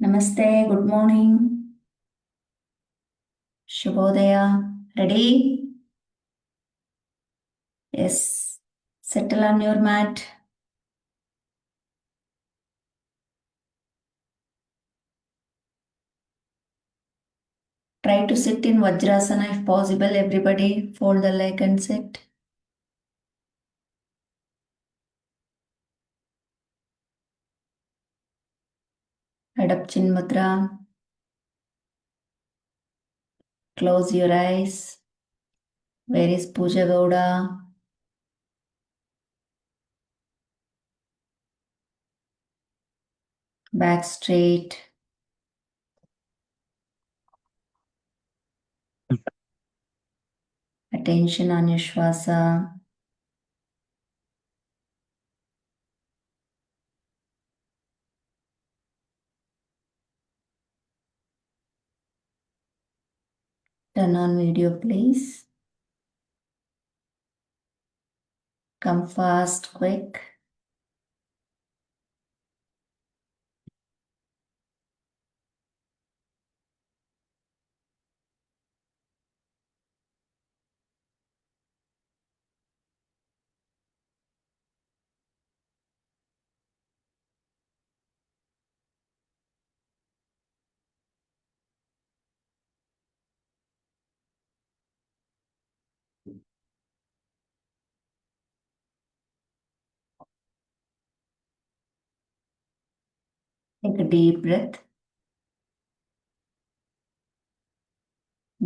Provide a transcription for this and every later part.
ನಮಸ್ತೆ, good morning, ಶುಭೋದಯ. Ready? Yes. Settle on your mat. Try to sit in Vajrasana if possible. Everybody, fold the leg and sit. Head up, Chin Mudra. Close your eyes. Where is Pooja Gowda? Back straight. Attention on your Shwasa. Turn on video, please. Come fast, quick. Take a deep breath.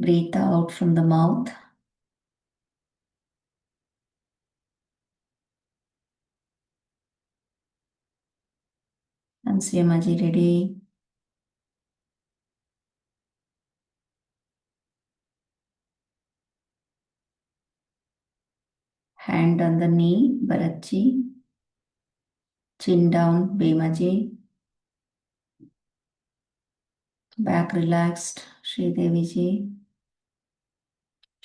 Breathe out from the mouth. Ansuyamaji, ready? Hand on the knee, Bharatji. Chin down, Bhemaji. Back relaxed, Sridevi-ji.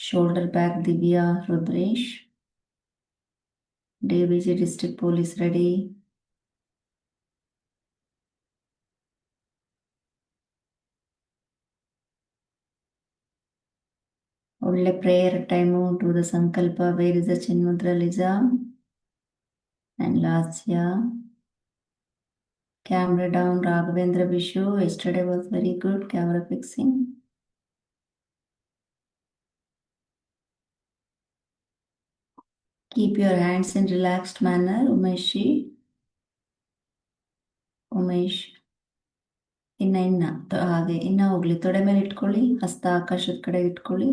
Shoulder back, Divya, Rudresh. DVG District Police ready. ಒಳ್ಳೆ prayer time to the Sankalpa. Where is the Chinmudra, Liza? And Lasya. Camera down, Raghavendra Vishu. Yesterday was very good camera fixing. Keep your hands in relaxed manner, Umeshi. Umesh. ಇನ್ನ ಹಾಗೆ ಇನ್ನ ಹೋಗ್ಲಿ. ತೊಡೆ ಮೇಲೆ ಇಟ್ಕೊಳ್ಳಿ, ಹಸ್ತ ಆಕಾಶದ ಕಡೆ ಇಟ್ಕೊಳ್ಳಿ.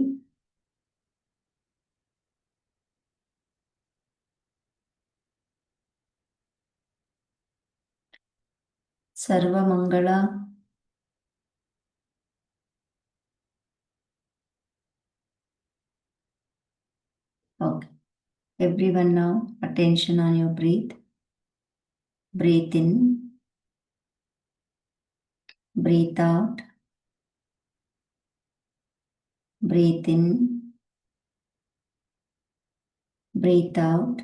Sarvamangala. Okay. Everyone now, attention on your breath. Breathe in. Breathe out. Breathe in. Breathe out.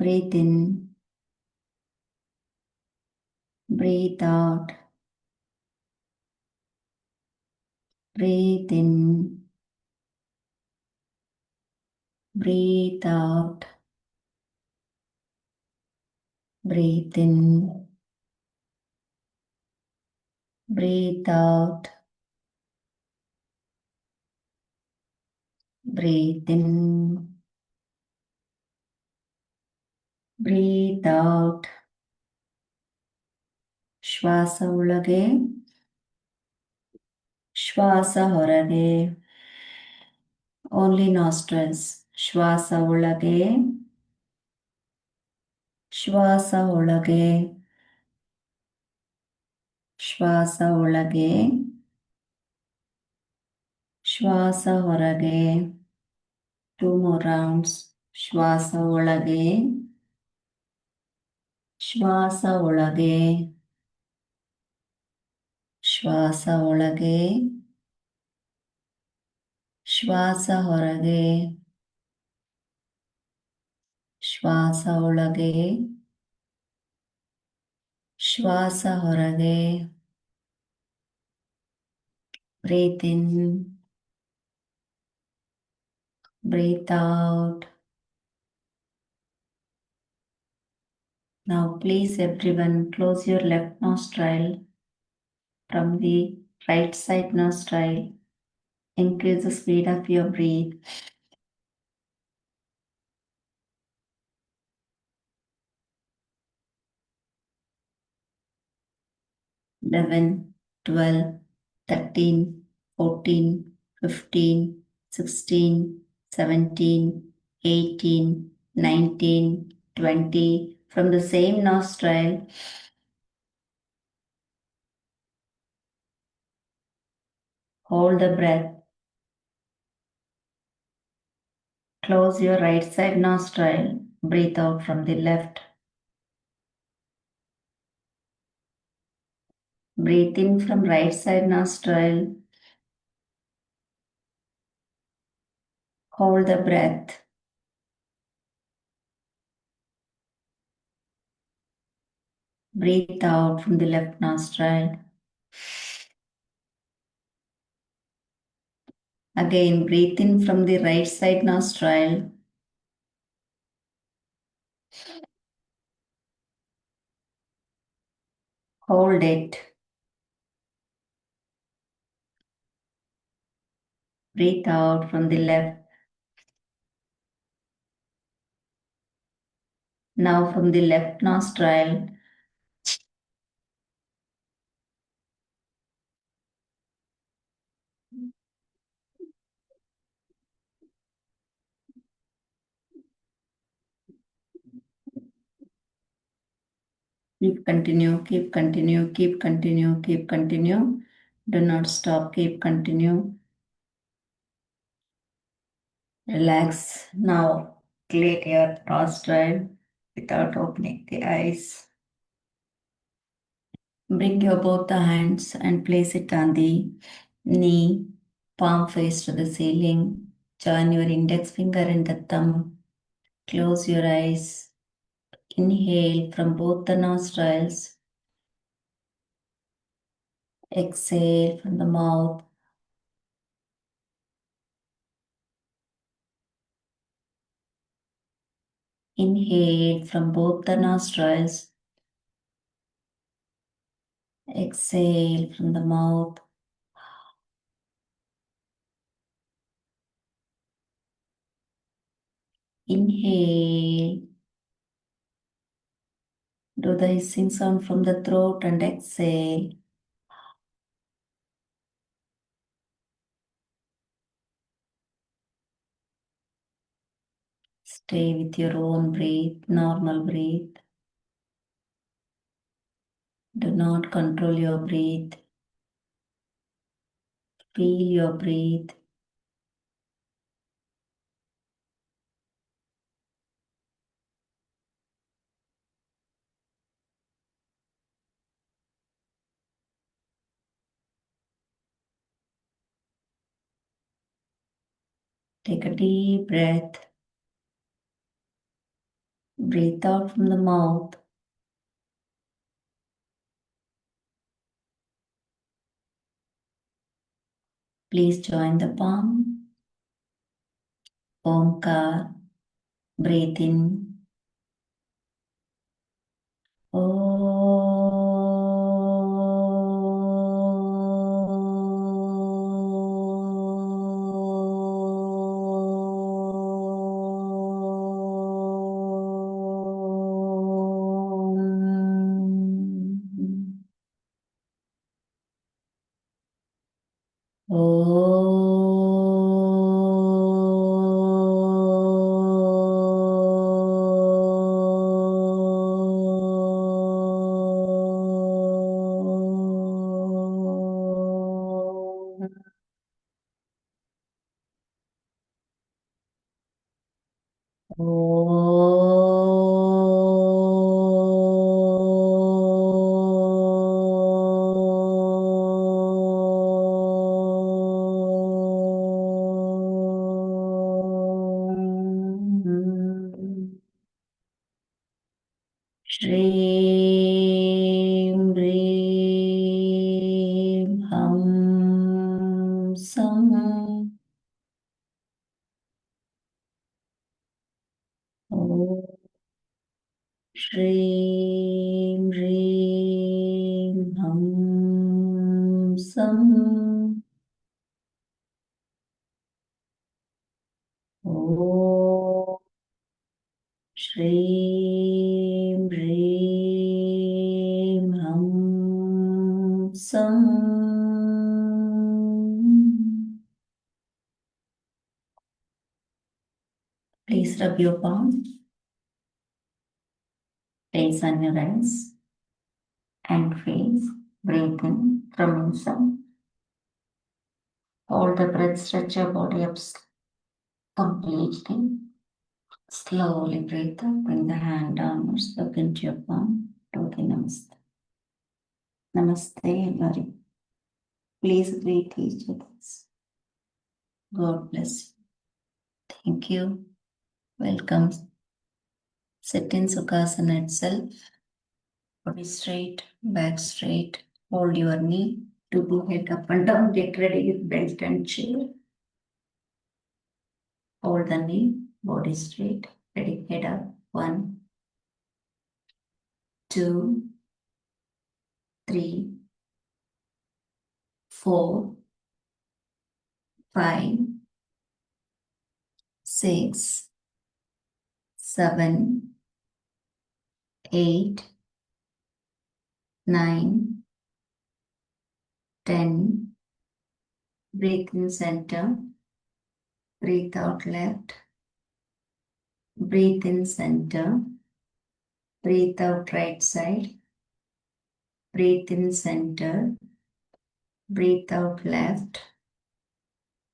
Breathe in. Breathe out. Breathe in. Breathe out. Breathe in. Breathe out. Breathe in. Breathe out. ಶ್ವಾಸ ಒಳಗೆ, ಶ್ವಾಸ ಹೊರಗೆ. Only nostrils. ಶ್ವಾಸ ಒಳಗೆ, ಶ್ವಾಸ ಒಳಗೆ, ಶ್ವಾಸ ಒಳಗೆ, ಶ್ವಾಸ ಹೊರಗೆ. 2 more rounds. ಶ್ವಾಸ ಒಳಗೆ, ಶ್ವಾಸ ಒಳಗೆ, ಶ್ವಾಸ ಒಳಗೆ, ಶ್ವಾಸ ಹೊರಗೆ, ಶ್ವಾಸ ಒಳಗೆ, ಶ್ವಾಸ ಹೊರಗೆ. Breathe in, breathe out. Now please everyone close your left nostril from the right side nostril. Increase the speed of your breath. 11, 12, 13, 14, 15, 16, 17, 18, 19, 20. From the same nostril, hold the breath. Close your right side nostril. Breathe out from the left. Breathe in from right side nostril. Hold the breath. Breathe out from the left nostril. Again, breathe in from the right side nostril. Hold it. Breathe out from the left. Now from the left nostril, keep continue, keep continue, keep continue, keep continue. Do not stop, keep continue. Relax. Now clear your nostril without opening the eyes. Bring your both the hands and place it on the knee, palm face to the ceiling. Join your index finger and the thumb. Close your eyes. Inhale from both the nostrils. Exhale from the mouth. Inhale from both the nostrils. Exhale from the mouth. Inhale. Do the hissing sound from the throat and exhale. Stay with your own breath, normal breath. Do not control your breath. Feel your breath. Take a deep breath. Breathe out from the mouth. Please join the palm. Omkar. Breathe in. Shri Shreem Reem Hum Sam. Om Shreem Reem Hum Sam. Please rub your palm. Place on your eyes and face. Breathe in from inside. Hold the breath, stretch your body up completely. Slowly breathe out, bring the hand downwards, look into your palm, do the namaste. Namaste, everybody. Please greet each other. God bless you. Thank you. Welcome. Sit in Sukhasana itself. Body straight, back straight. Hold your knee. Do the head up and down. Get ready with belt and chair. Hold the knee, body straight. Ready, head up. 1, 2, 3, 4, 5, 6, 7, 8, 9, 10. Breathe in center. Breathe out left. Breathe in center. Breathe out right side. Breathe in center. Breathe out left.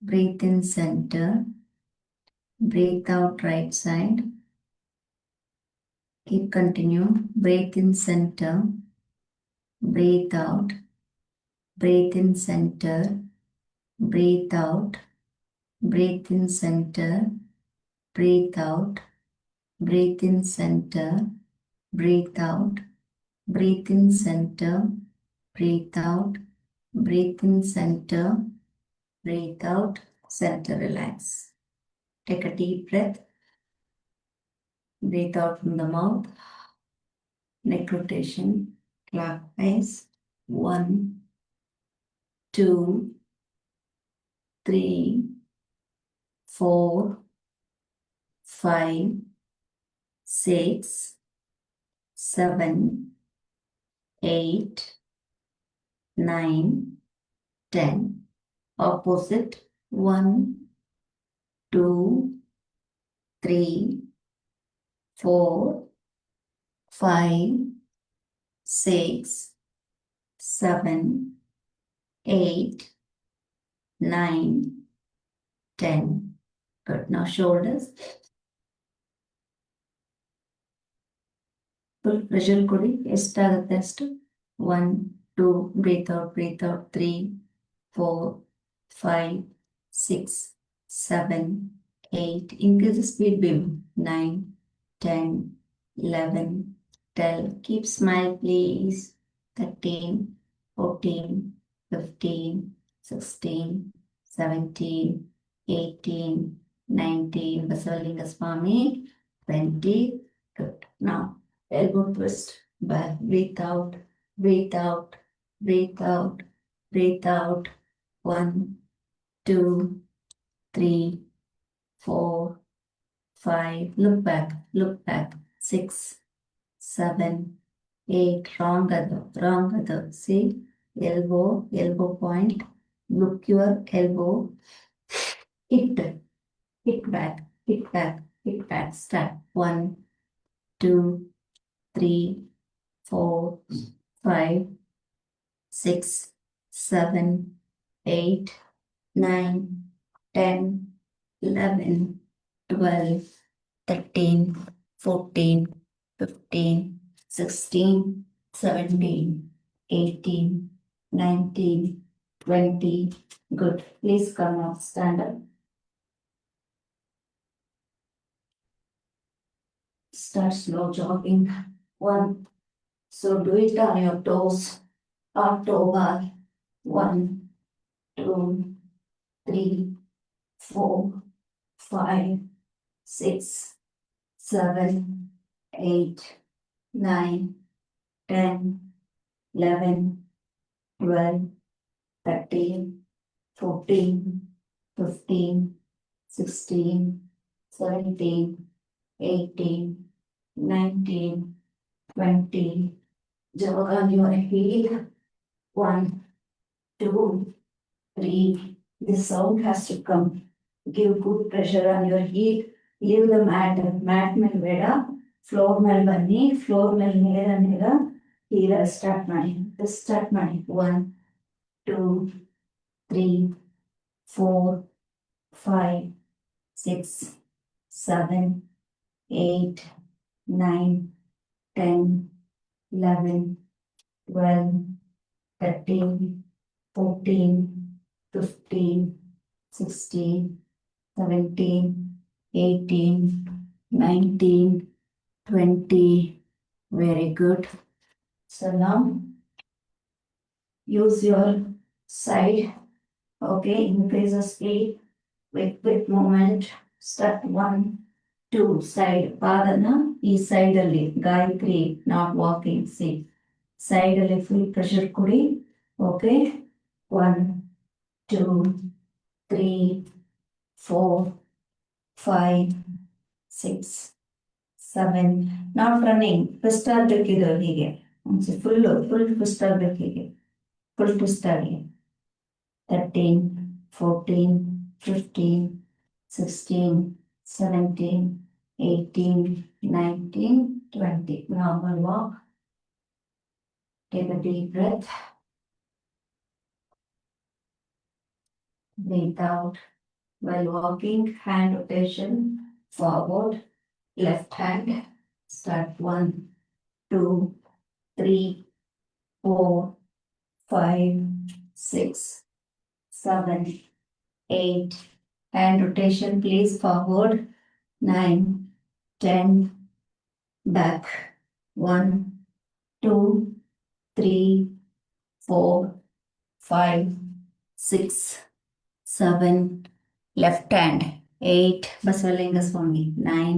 Breathe in center. Breathe out right side. Keep continue. Breathe in center. Breathe out. Breathe in center. Breathe out. Breathe in center. Breathe out. Breathe in center. Breathe out. Breathe in center. Breathe out. Breathe in center. Breathe out. Center relax. Take a deep breath. Breathe out from the mouth. Neck rotation. Clockwise. 1, 2, 3, 4, 5, 6, 7, 8, 9, 10. Opposite. 1, 2, 3, 4, 5, 6, 7, 8, 9, 10. Good. Now shoulders. Full pressure ಕೊಡಿ ಎಷ್ಟಾಗುತ್ತೆ ಅಷ್ಟು 1, 2, breathe out 3, 4, 5, 6, 7, 8. Increase the speed beam. 9, 10, 11, 12. Keep smile please. 13, 14, 15, 16, 17, 18, 19. Basavalinga Swami. 20. Good. Now elbow twist. Back. Breathe out. Breathe out. Breathe out. Breathe out. 1, 2, 3, 4, 5. Look back. Look back. 6, 7, 8. Wrong other. See, elbow point. Look your elbow. Hit back. Hit back. Start. 1, 2, 3, 4, 5, 6, 7, 8, 9, 10, 11, 12, 13, 14, 15, 16, 17, 18, 19, 20. Good. Please come up, stand up. Start slow jogging. 1. So do it on your toes. October. 1, 2, 3, 4, 5, 6, 7, 8, 9, 10, 11, 12, 13, 14, 15, 16, 17, 18, 19, 20. Jog on your heel. 1, 2, 3. This sound has to come. Give good pressure on your heel. Leave the mat. Mat ಮೇಲೆ ಬೇಡ, floor ಮೇಲೆ ಬನ್ನಿ. Floor ಮೇಲೆ ನೇರ ಹೀರ start ಮಾಡಿ. Start ಮಾಡಿ. 1, 2, 3, 4, 5, 6, 7, 8, 9, 10, 11, 12, 13, 14, 15, 16, 17, 18, 19, 20. Very good. So now use your side. Okay, increase the speed with quick movement. Step 1, 2, side. ಪಾದನ ಈ side ಅಲ್ಲಿ Gayatri not walking. C side ಅಲ್ಲಿ ಫುಲ್ ಪ್ರೆಷರ್ ಕೊಡಿ. ಓಕೆ, 1, 2, 3, 4, 5, 6, 7. Not running. ಟ್ವಿಸ್ಟ್ ಆಗ್ಬೇಕಿದು ಹೀಗೆ. ಫುಲ್ ಟ್ವಿಸ್ಟ್ ಆಗ್ಬೇಕು ಹೀಗೆ. Full twist ಆಗಿ. 13, 14, 15, 16, 17, 18, 19, 20. Normal walk. Take a deep breath. Breathe out. While walking, hand rotation forward, left hand. Start 1, 2, 3, 4, 5, 6, 7, 8. Hand rotation, please, forward. 9, 10. Back. 1, 2, 3, 4, 5, 6, 7. Left hand. 8. Basalinga Swami. 9,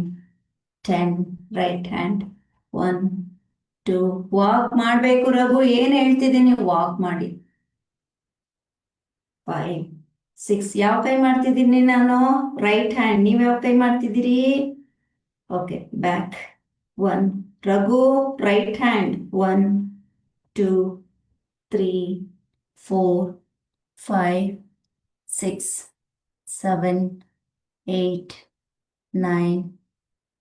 10. Right hand. 1, 2. Walk ಮಾಡಬೇಕು ರಘು. ಏನು ಹೇಳ್ತಿದ್ದೀನಿ, walk ಮಾಡಿ. 5, 6. ಯಾವ ಕೈ ಮಾಡ್ತಿದ್ದೀನಿ ನಾನು? Right hand. ನೀವು ಯಾವ ಕೈ ಮಾಡ್ತಿದ್ದೀರಿ? Okay, back. 1. Raghu, right hand. 1, 2, 3, 4, 5, 6, 7, 8, 9,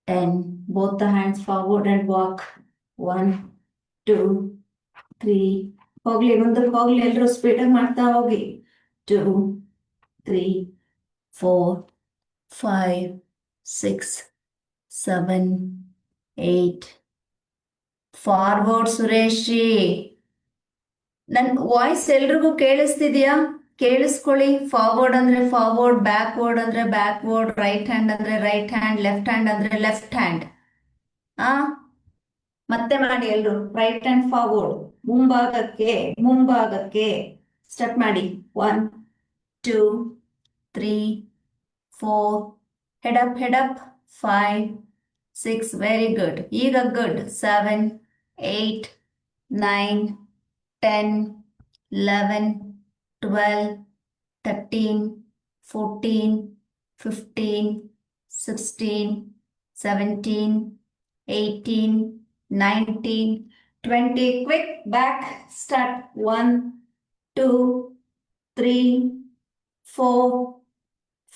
10. Both the hands forward and walk. 1, 2, 3. ಹೋಗ್ಲಿ, ಮುಂದಕ್ಕೆ ಹೋಗ್ಲಿ. ಎಲ್ಲರೂ ಸ್ಪೀಡಾಗಿ ಮಾಡ್ತಾ ಹೋಗಿ. 2, 3, 4, 5, 6, 7, 8. Forward Suresh G. ನನ್ನ ವಾಯ್ಸ್ ಎಲ್ರಿಗೂ ಕೇಳಿಸ್ತಿದ್ಯಾ? ಕೇಳಿಸ್ಕೊಳ್ಳಿ. ಫಾರ್ವರ್ಡ್ ಅಂದ್ರೆ ಫಾರ್ವರ್ಡ್, ಬ್ಯಾಕ್ವರ್ಡ್ ಅಂದ್ರೆ ಬ್ಯಾಕ್ವರ್ಡ್, ರೈಟ್ ಹ್ಯಾಂಡ್ ಅಂದ್ರೆ ರೈಟ್ ಹ್ಯಾಂಡ್, ಲೆಫ್ಟ್ ಹ್ಯಾಂಡ್ ಅಂದ್ರೆ ಲೆಫ್ಟ್ ಹ್ಯಾಂಡ್. ಆ ಮತ್ತೆ ಮಾಡಿ ಎಲ್ರು. ರೈಟ್ ಹ್ಯಾಂಡ್ ಫಾರ್ವರ್ಡ್, ಮುಂಭಾಗಕ್ಕೆ ಸ್ಟಾರ್ಟ್ ಮಾಡಿ. 1, 2, 3, 4. Head up. 5, 6. Very good. ಈಗ good. 7, 8, 9, 10, 11, 12, 13, 14, 15, 16, 17, 18, 19, 20. Quick back. Start. 1, 2, 3, 4,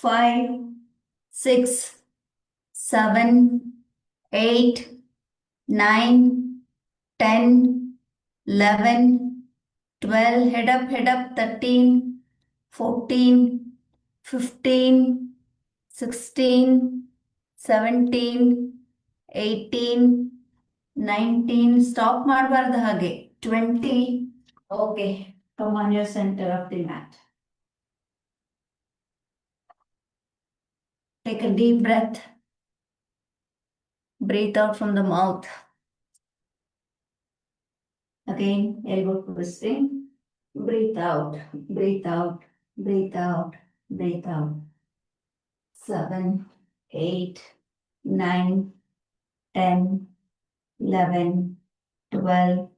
5, 6, 7, 8, 9, 10, 11, 12. Head up. 13, 14, 15, 16, 17, 18, 19. Stop ಮಾಡಬಾರ್ದು ಹಾಗೆ. 20. Okay, come on your center of the mat. Take a deep breath. Breathe out from the mouth. Again, elbow twisting. Breathe out. Breathe out. Breathe out. Breathe out. 7, 8, 9, 10, 11, 12,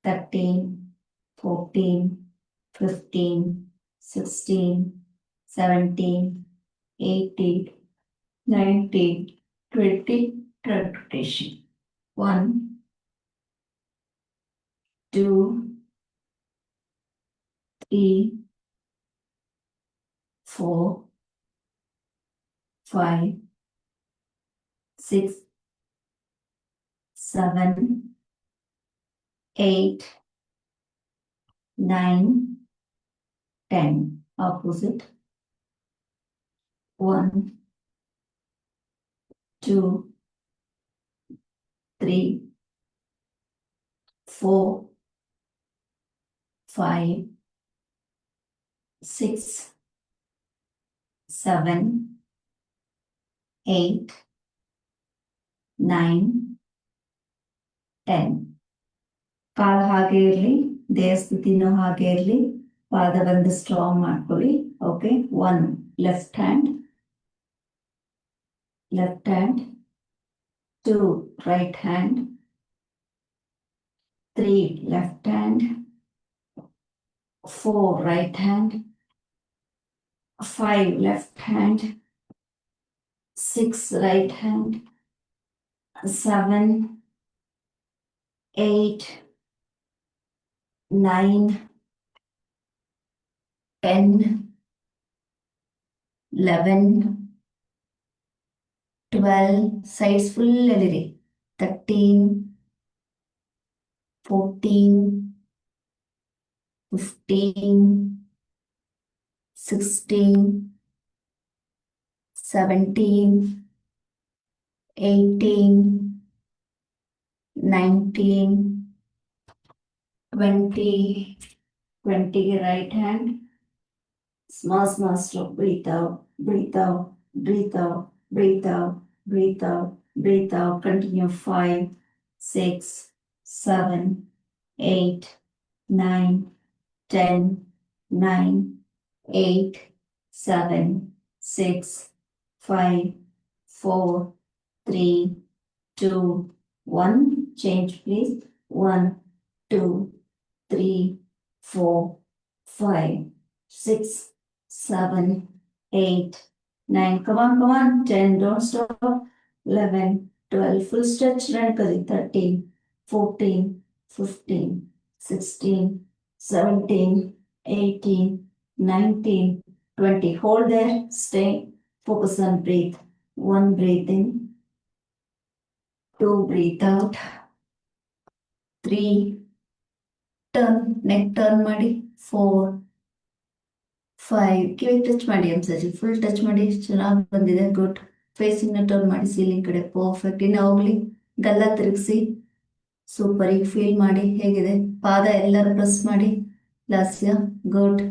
13, 14, 15, 16, 17, 18, 19, 20, third rotation. 1, 2, 3, 4, 5, 6, 7, 8, 9, 10. Opposite. 1, 2, 3, 4, 5, 6, 7, 8, 9, 10. ಕಾಲ್ ಹಾಗೆ ಇರಲಿ, ದೇಹ ಸ್ಥಿತಿನೂ ಹಾಗೆ ಇರಲಿ, ಪಾದ ಬಂದು strong ಮಾಡ್ಕೊಳ್ಳಿ. Okay, 1 left hand, 2 right hand, 3 left hand, 4 right hand, 5 left hand, 6 right hand, 7, 8, 9, 10, 11, 12, sides full ಎಳಿರಿ. 13, 14, 15, 16, 17, 18, 19, 20, 20 right hand. Small stroke. Breathe out, breathe out, breathe out, breathe out, breathe out, breathe out. Continue. 5, 6, 7, 8, 9, 10, 9, 8, 7, 6, 5, 4, 3, 2, 1. Change please. 1, 2, 3, 4, 5, 6, 7, 8, 9. Come on. 10. Don't stop. 11, 12. Full stretch. Run kari. 13, 14, 15, 16, 17, 18, 19, 20. Hold there. Stay. Focus on breathe. 1 breathe in. 2 breathe out. 3 turn, neck turn ಮಾಡಿ. 4, 5 ಕಿವಿ touch ಮಾಡಿ. ಎಂಸರ್ಜಿ full touch ಮಾಡಿ. ಚೆನ್ನಾಗಿ ಬಂದಿದೆ. Good. Facing ನ turn ಮಾಡಿ ceiling ಕಡೆ. Perfect. ಇನ್ನು ಹೋಗ್ಲಿ. ಗಲ್ಲ ತಿರುಗಿಸಿ. ಸೂಪರ್. ಈಗ ಫೀಲ್ ಮಾಡಿ ಹೇಗಿದೆ. ಪಾದ ಎಲ್ಲರೂ ಪ್ರೆಸ್ ಮಾಡಿ. Lasya. Good.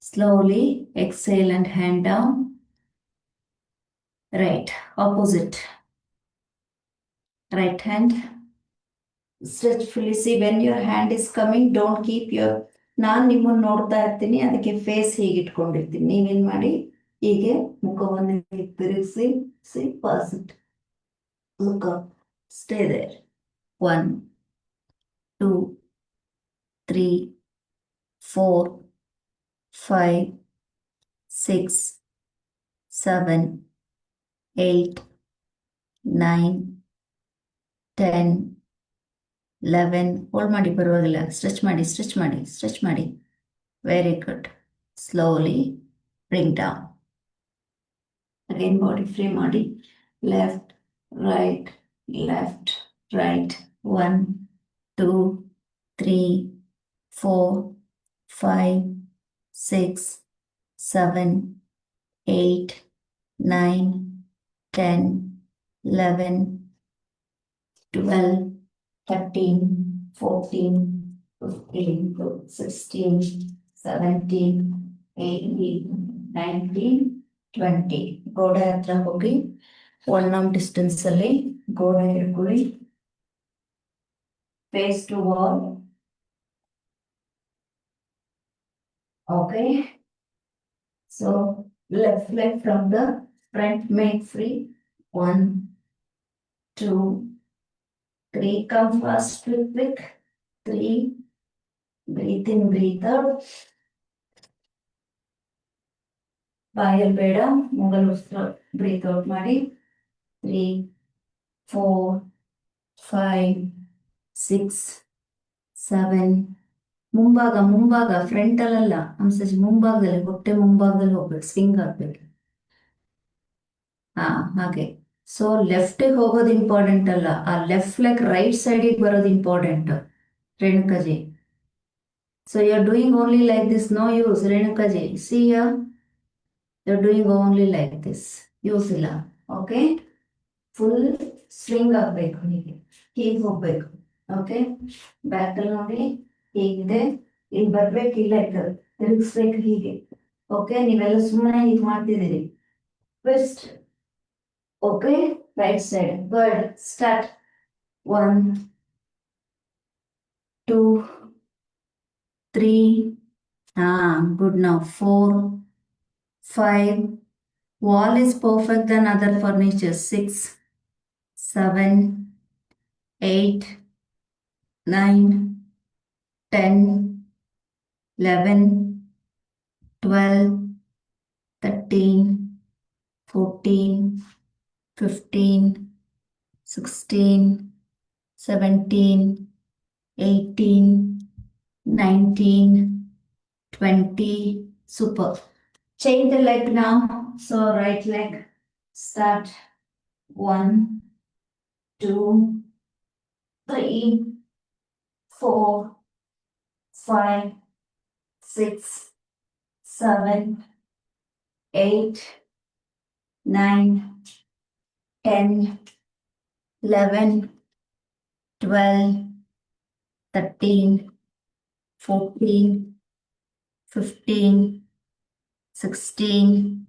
Slowly exhale and hand down. Right. Opposite. Right hand. Stretch fully. See, when your hand is coming, don't keep your. ನಾನು ನಿಮ್ಮನ್ನು ನೋಡ್ತಾ ಇರ್ತೀನಿ, ಅದಕ್ಕೆ ಫೇಸ್ ಹೀಗೆ ಇಟ್ಕೊಂಡಿರ್ತೀನಿ. ನೀವೇನ್ ಮಾಡಿ, ಹೀಗೆ ಮುಖವನ್ನು ತಿರುಗಿಸಿ. C, pass it. Look up. Stay there. 1, 2, 3, 4, 5, 6, 7, 8, 9, 10, 11. Hold ಮಾಡಿ, ಪರವಾಗಿಲ್ಲ. ಸ್ಟ್ರೆಚ್ ಮಾಡಿ. Very good. Slowly bring down. Again body free ಮಾಡಿ. Left, right, 1, 2, 3, 4, 5, 6, 7, 8, 9, 10, 11, 12, 13, 14, 15, 16, 17, 18, 19, 20. ಗೋಡೆ ಹತ್ರ ಹೋಗಿ 1 arm ಡಿಸ್ಟೆನ್ಸ್ ಅಲ್ಲಿ ಗೋಡೆ ಹಿಡ್ಕೊಳ್ಳಿ. Face to wall. Okay. So left leg from the front make free. 1, 2, 3. Come fast, quick. 3. Breathe in, breathe out. ಬಾಯಲ್ಲಿ ಬೇಡ, ಮೂಗಲ್ breathe out ಮಾಡಿ. 3, 4, 5, 6, 7. ಮುಂಭಾಗ ಫ್ರಂಟಲ್ಲ ಅನ್ಸಜ್ ಮುಂಭಾಗದಲ್ಲಿ, ಹೊಟ್ಟೆ ಮುಂಭಾಗದಲ್ಲಿ ಹೋಗ್ಬೇಕು, ಸ್ವಿಂಗ್ ಆಗ್ಬೇಕು. ಹಾಗೆ. ಸೊ ಲೆಫ್ಟ್ ಹೋಗೋದು ಇಂಪಾರ್ಟೆಂಟ್ ಅಲ್ಲ, ಆ ಲೆಫ್ಟ್ ಲೆಗ್ ರೈಟ್ ಸೈಡಿಗೆ ಬರೋದು important. Renukaji, so you are doing only like this, no use. Renukaji, see you are doing only like this, use ಇಲ್ಲ. ಓಕೆ, ಫುಲ್ ಸ್ವಿಂಗ್ ಆಗ್ಬೇಕು, ಹೀಗೆ ಹೋಗ್ಬೇಕು. ಓಕೆ, ಬ್ಯಾಕ್ ಅಲ್ಲಿ ನೋಡಿ ಹೀಗಿದೆ, ಇಲ್ಲಿ ಬರ್ಬೇಕು, ಇಲ್ಲ ತಿರುಗಿಸ್ಬೇಕು ಹೀಗೆ. ಓಕೆ, ನೀವೆಲ್ಲ ಸುಮ್ಮನೆ ಹೀಗೆ ಮಾಡ್ತಿದ್ದೀರಿ. Twist. Okay, right side. Good, start. 1, 2, 3. Good. Now 4, 5. Wall is perfect than other furniture. 6, 7, 8, 9, 10, 11, 12, 13, 14, 15, 16, 17, 18, 19, 20. Super. Change the leg now. So right leg. Start. 1, 2, 3, 4, 5, 6, 7, 8, 9, 10, 11, 12, 13, 14, 15, 16,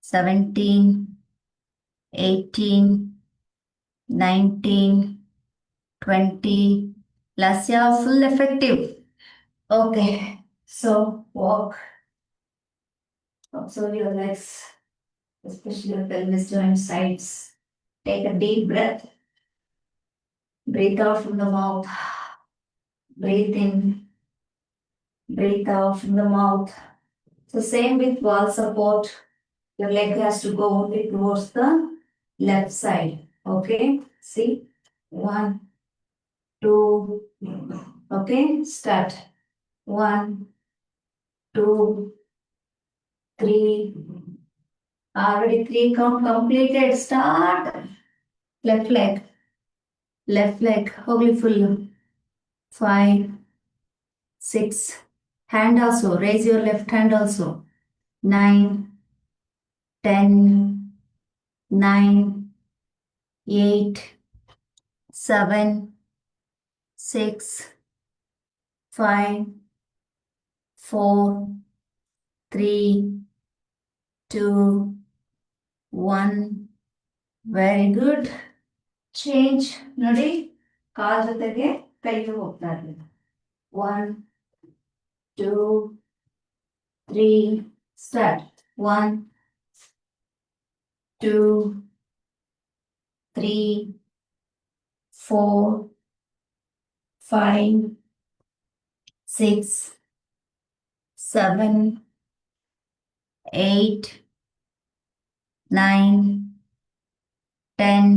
17, 18, 19, 20. Lasya, full effective. Okay, so walk. Observe your legs, especially your pelvis joint sides. Take a deep breath. Breathe out from the mouth. Breathe in. Breathe out from the mouth. So same with wall support. Your leg has to go only towards the left side. Okay, see, 1, 2. Okay, start. 1, 2, 3. Already 3 count completed. Start. Left leg. Left leg. Holy full. 5, 6. Hand also. Raise your left hand also. 9, 10, 9, 8, 7, 6, 5, 4, 3, 2, 1. Very good. Change. ನೋಡಿ, ಕಾಲ್ ಜೊತೆಗೆ ಕೈಗೆ ಹೋಗ್ತಾ ಇರ್ಲಿ. 1, 2, 3. Start. 1, 2, 3, 4, 5, 6, 7, 8, 9, 10,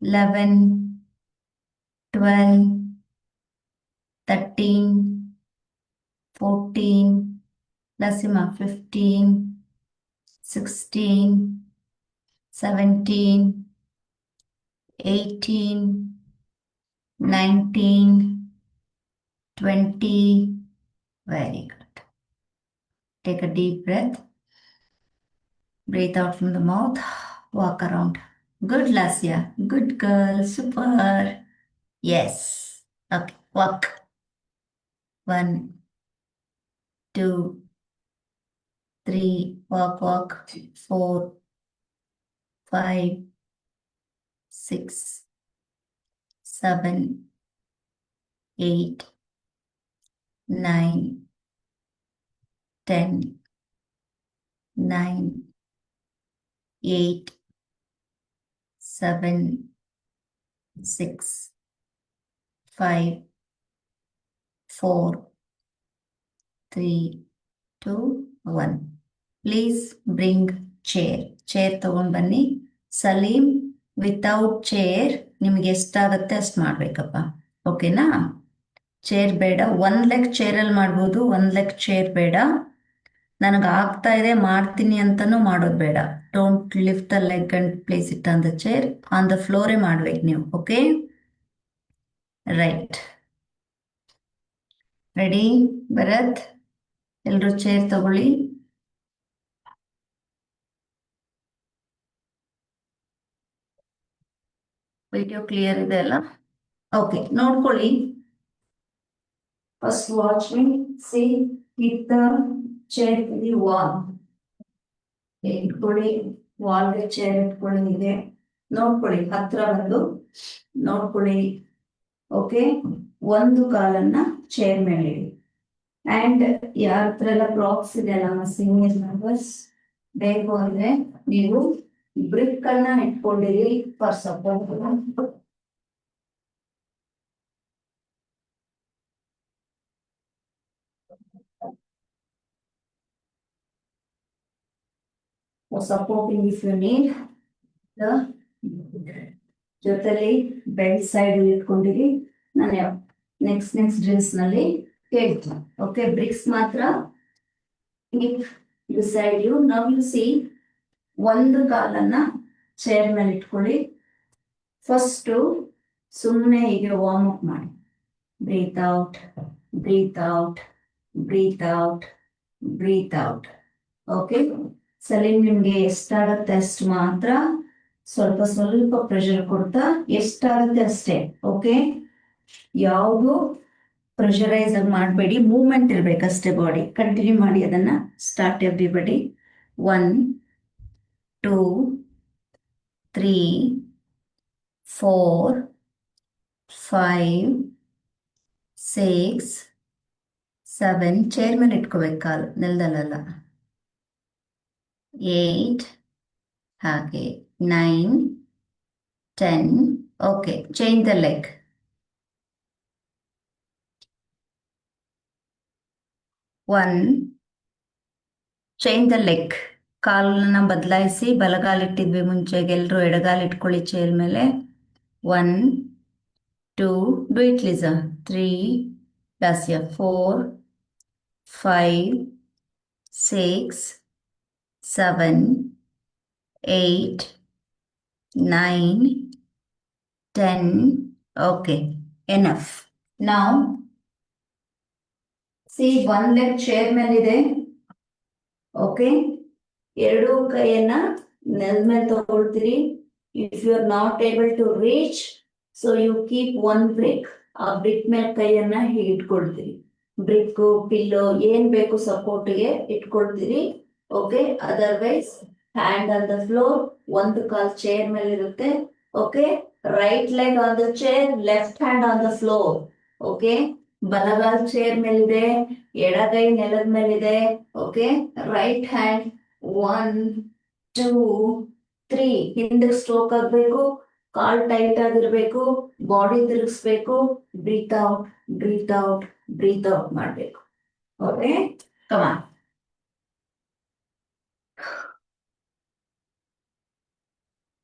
11, 12, 13, 14, Lasima, 15, 16, 17, 18, 19, 20. Very good. Take a deep breath. Breathe out from the mouth. Walk around. Good, Lasya. Good girl. Super. Yes. Okay. Walk. 1, 2, 3. Walk, walk. 4, 5, 6, 7, 8, 9, 10, 9, 8, 7, 6, 5, 4, 3, 2, 1. Please bring chair ತಗೊಂಡು ಬನ್ನಿ. Salim, without chair ನಿಮ್ಗೆ ಎಷ್ಟಾಗತ್ತೆ ಅಷ್ಟು ಮಾಡ್ಬೇಕಪ್ಪ. ಓಕೆನಾ? ಚೇರ್ ಬೇಡ, 1 leg ಚೇರಲ್ಲಿ ಮಾಡ್ಬೋದು, 1 leg chair ಬೇಡ. ನನಗೆ ಆಗ್ತಾ ಇದೆ ಮಾಡ್ತೀನಿ ಅಂತನೂ ಮಾಡೋದು ಬೇಡ. Don't lift the leg and place it on the chair. On the ಫ್ಲೋರೇ ಮಾಡ್ಬೇಕು ನೀವು. Okay, right. ರೆಡಿ ಭರತ್? ಎಲ್ಲರೂ ಚೇರ್ ತಗೊಳ್ಳಿ. ವಿಡಿಯೋ ಕ್ಲಿಯರ್ ಇದೆ ಅಲ್ಲ? ಓಕೆ, ನೋಡ್ಕೊಳ್ಳಿ. First watch me. See, keep the chair to the wall. ಇಟ್ಕೊಳ್ಳಿ, ವಾಲ್ಗೆ ಚೇರ್ ಇಟ್ಕೊಳ್ಳಿ. ಇದೆ ನೋಡ್ಕೊಳ್ಳಿ, ಹತ್ರ ಬಂದು ನೋಡ್ಕೊಳ್ಳಿ. ಓಕೆ, ಒಂದು ಕಾಲನ್ನ ಚೇರ್ ಮೇಲೆ ಇಡಿ. ಅಂಡ್ ಯಾರ ಹತ್ರ ಎಲ್ಲ ಕ್ರಾಕ್ಸ್ ಇದೆ ನಮ್ಮ ಸೀನಿಯರ್ ಮೆಂಬರ್ಸ್, ಬೇಕು ಅಂದ್ರೆ ನೀವು ಬ್ರಿಕ್ ಅನ್ನ ಇಟ್ಕೊಂಡಿರಿ for support. Supporting if you need. ಜೊತೆಲಿ ಬೆಡ್ ಸೈಡ್ ಇಟ್ಕೊಂಡಿರಿ. ನಾನು ನೆಕ್ಸ್ಟ್ ಡ್ರಿಲ್ಸ್ ನಲ್ಲಿ ಹೇಳ್ತೀನಿ. ಓಕೆ, ಬ್ರಿಕ್ಸ್ ಮಾತ್ರ decide you. Now you see, ಒಂದು ಕಾಲನ್ನ ಚೇರ್ ಮೇಲೆ ಇಟ್ಕೊಳ್ಳಿ. ಫಸ್ಟ್ ಸುಮ್ಮನೆ ಹೀಗೆ ವಾರ್ಮ್ ಅಪ್ ಮಾಡಿ. Breathe out, breathe out, breathe out, breathe out. Okay, Salim ನಿಮ್ಗೆ ಎಷ್ಟಾಗತ್ತೆ ಅಷ್ಟು ಮಾತ್ರ ಸ್ವಲ್ಪ ಸ್ವಲ್ಪ ಪ್ರೆಷರ್ ಕೊಡ್ತಾ ಎಷ್ಟಾಗುತ್ತೆ ಅಷ್ಟೇ. ಓಕೆ, ಯಾವುದು ಪ್ರೆಷರೈಸ್ ಆಗಿ ಮಾಡಬೇಡಿ, ಮೂವ್ಮೆಂಟ್ ಇರ್ಬೇಕಷ್ಟೇ ಬಾಡಿ. ಕಂಟಿನ್ಯೂ ಮಾಡಿ ಅದನ್ನ. Start everybody. 1, 2, 3, 4, 5, 6, 7. ಚೇರ್ ಮೇಲೆ ಇಟ್ಕೋಬೇಕು, ಕಾಲು ನೆಲದಲ್ಲ. 8, ಹಾಗೆ 9, 10. Okay, change the leg. 1, change the leg. ಕಾಲನ್ನ ಬದಲಾಯಿಸಿ. ಬಲಗಾಲಿಟ್ಟಿದ್ವಿ ಮುಂಚೆಗೆ, ಎಲ್ಲರೂ ಎಡಗಾಲು ಇಟ್ಕೊಳ್ಳಿ ಚೇರ್ ಮೇಲೆ. 1, 2, do it Lisa. 3, Lasya 4, 5, 6, 7, 8, 9, 10. Okay, enough. Now, see, 1 leg chair ಮೇಲಿದೆ. ಓಕೆ, ಎರಡೂ ಕೈಯನ್ನ ನೆಲದ ಮೇಲೆ ತಗೊಳ್ತೀರಿ. If you are not able to reach, so you keep 1 brick. ಆ ಬ್ರಿಕ್ ಮೇಲೆ ಕೈಯನ್ನ ಹೀಗೆ ಇಟ್ಕೊಳ್ತೀರಿ. ಬ್ರಿಕ್, ಪಿಲ್ಲೋ ಏನ್ ಬೇಕು ಸಪೋರ್ಟ್ಗೆ ಇಟ್ಕೊಳ್ತೀರಿ. Okay, otherwise hand on the floor. ಒಂದು ಕಾಲ್ ಚೇರ್ ಮೇಲೆ ಇರುತ್ತೆ. Okay, right leg on the chair, left hand on the floor. Okay, ಬಲಗಾಲ್ ಚೇರ್ ಮೇಲಿದೆ, ಎಡಗೈ ನೆಲದ ಮೇಲಿದೆ. Okay, right hand 1, 2, 3. ಹಿಂದಕ್ಕೆ ಸ್ಟ್ರೋಕ್ ಆಗ್ಬೇಕು, ಕಾಲ್ ಟೈಟ್ ಆಗಿರ್ಬೇಕು, ಬಾಡಿ ತಿರುಗಿಸ್ಬೇಕು. Breathe out, breathe out, breathe out ಮಾಡ್ಬೇಕು. Okay, come on.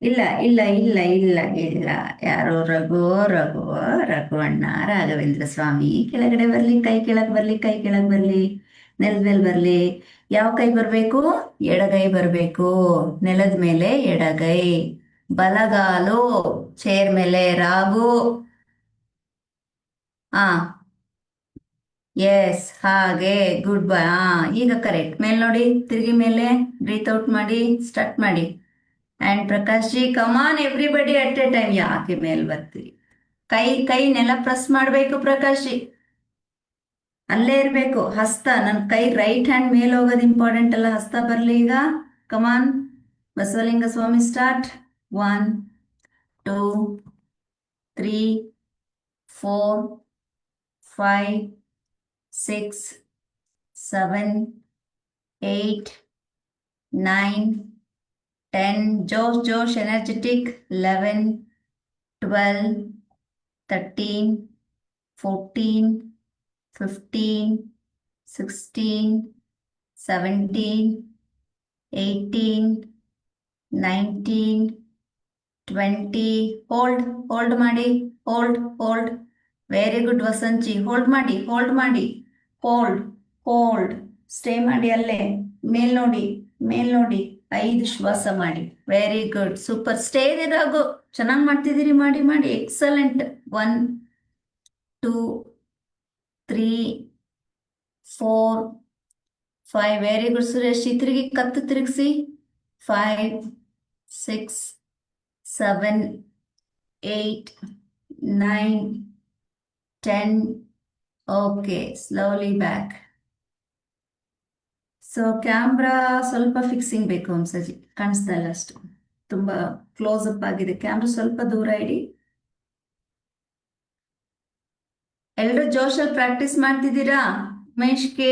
ಇಲ್ಲ ಇಲ್ಲ ಇಲ್ಲ ಇಲ್ಲ ಇಲ್ಲ, ಯಾರೋ ರಘುವಣ್ಣ, ರಾಘವೇಂದ್ರ ಸ್ವಾಮಿ. ಕೆಳಗಡೆ ಬರ್ಲಿ, ಕೈ ಕೆಳಗೆ ಬರ್ಲಿ, ಕೈ ಕೆಳಗೆ ಬರ್ಲಿ, ನೆಲದ ಮೇಲೆ ಬರ್ಲಿ. ಯಾವ ಕೈ ಬರ್ಬೇಕು? ಎಡಗೈ ಬರ್ಬೇಕು. ನೆಲದ ಮೇಲೆ ಎಡಗೈ, ಬಲಗಾಲು ಚೇರ್ ಮೇಲೆ. ರಾಗು, ಆ ಎಸ್, ಹಾಗೆ, ಗುಡ್ ಬಾಯ್. ಈಗ ಕರೆಕ್ಟ್. ಮೇಲೆ ನೋಡಿ, ತಿರುಗಿ ಮೇಲೆ. ಬ್ರೀತ್ ಔಟ್ ಮಾಡಿ, ಸ್ಟಾರ್ಟ್ ಮಾಡಿ. And Prakash G, come on everybody at A time. ಯಾಕೆ ಮೇಲ್ ಬರ್ತೀರಿ? ಕೈ ಕೈ ನೆಲ ಪ್ರೆಸ್ ಮಾಡಬೇಕು ಪ್ರಕಾಶ್ ಜಿ, ಅಲ್ಲೇ ಇರಬೇಕು. ಹಸ್ತ, ನನ್ನ ಕೈ ರೈಟ್ ಹ್ಯಾಂಡ್ ಮೇಲೆ ಹೋಗೋದು ಇಂಪಾರ್ಟೆಂಟ್ ಅಲ್ಲ, ಹಸ್ತ ಬರಲಿ ಈಗ. ಕಮಾನ್, ಬಸವಲಿಂಗ ಸ್ವಾಮಿ, ಸ್ಟಾರ್ಟ್. 1, 2, 3, 4, 5, 6, 7, 8, 9, 10, Josh, energetic. 11, 12, 13, 14, 15, 16, 17, 18, 19, 20. Hold ಮಾಡಿ. Hold. Very good, Vasanchi. Hold ಮಾಡಿ. Hold. Stay ಮಾಡಿ ಅಲ್ಲೇ. ಮೇಲ್ ನೋಡಿ. 5 ಶ್ವಾಸ ಮಾಡಿ. Very good, super. Stay Raghu. ಚೆನ್ನಾಗಿ ಮಾಡ್ತಿದ್ದೀರಿ. ಮಾಡಿ. ಎಕ್ಸಲೆಂಟ್. 1, 2, 3, 4, 5. Very good Suresh. ತಿರುಗಿ ಕತ್ತು ತಿರುಗಿಸಿ. 5, 6, 7, 8, 9, 10. Okay, slowly back. So camera ಸ್ವಲ್ಪ ಫಿಕ್ಸಿಂಗ್ ಬೇಕು ಹಂಸಜಿ. ಕಾಣಿಸ್ತಾ ಇಲ್ಲ ಅಷ್ಟು, ತುಂಬಾ ಕ್ಲೋಸ್ ಅಪ್ ಆಗಿದೆ. ಕ್ಯಾಮ್ರಾ ಸ್ವಲ್ಪ ದೂರ ಇಡಿ. ಎಲ್ಲರೂ ಜೋಶಲ್ಲಿ ಪ್ರಾಕ್ಟೀಸ್ ಮಾಡ್ತಿದ್ದೀರಾ? Umesh K,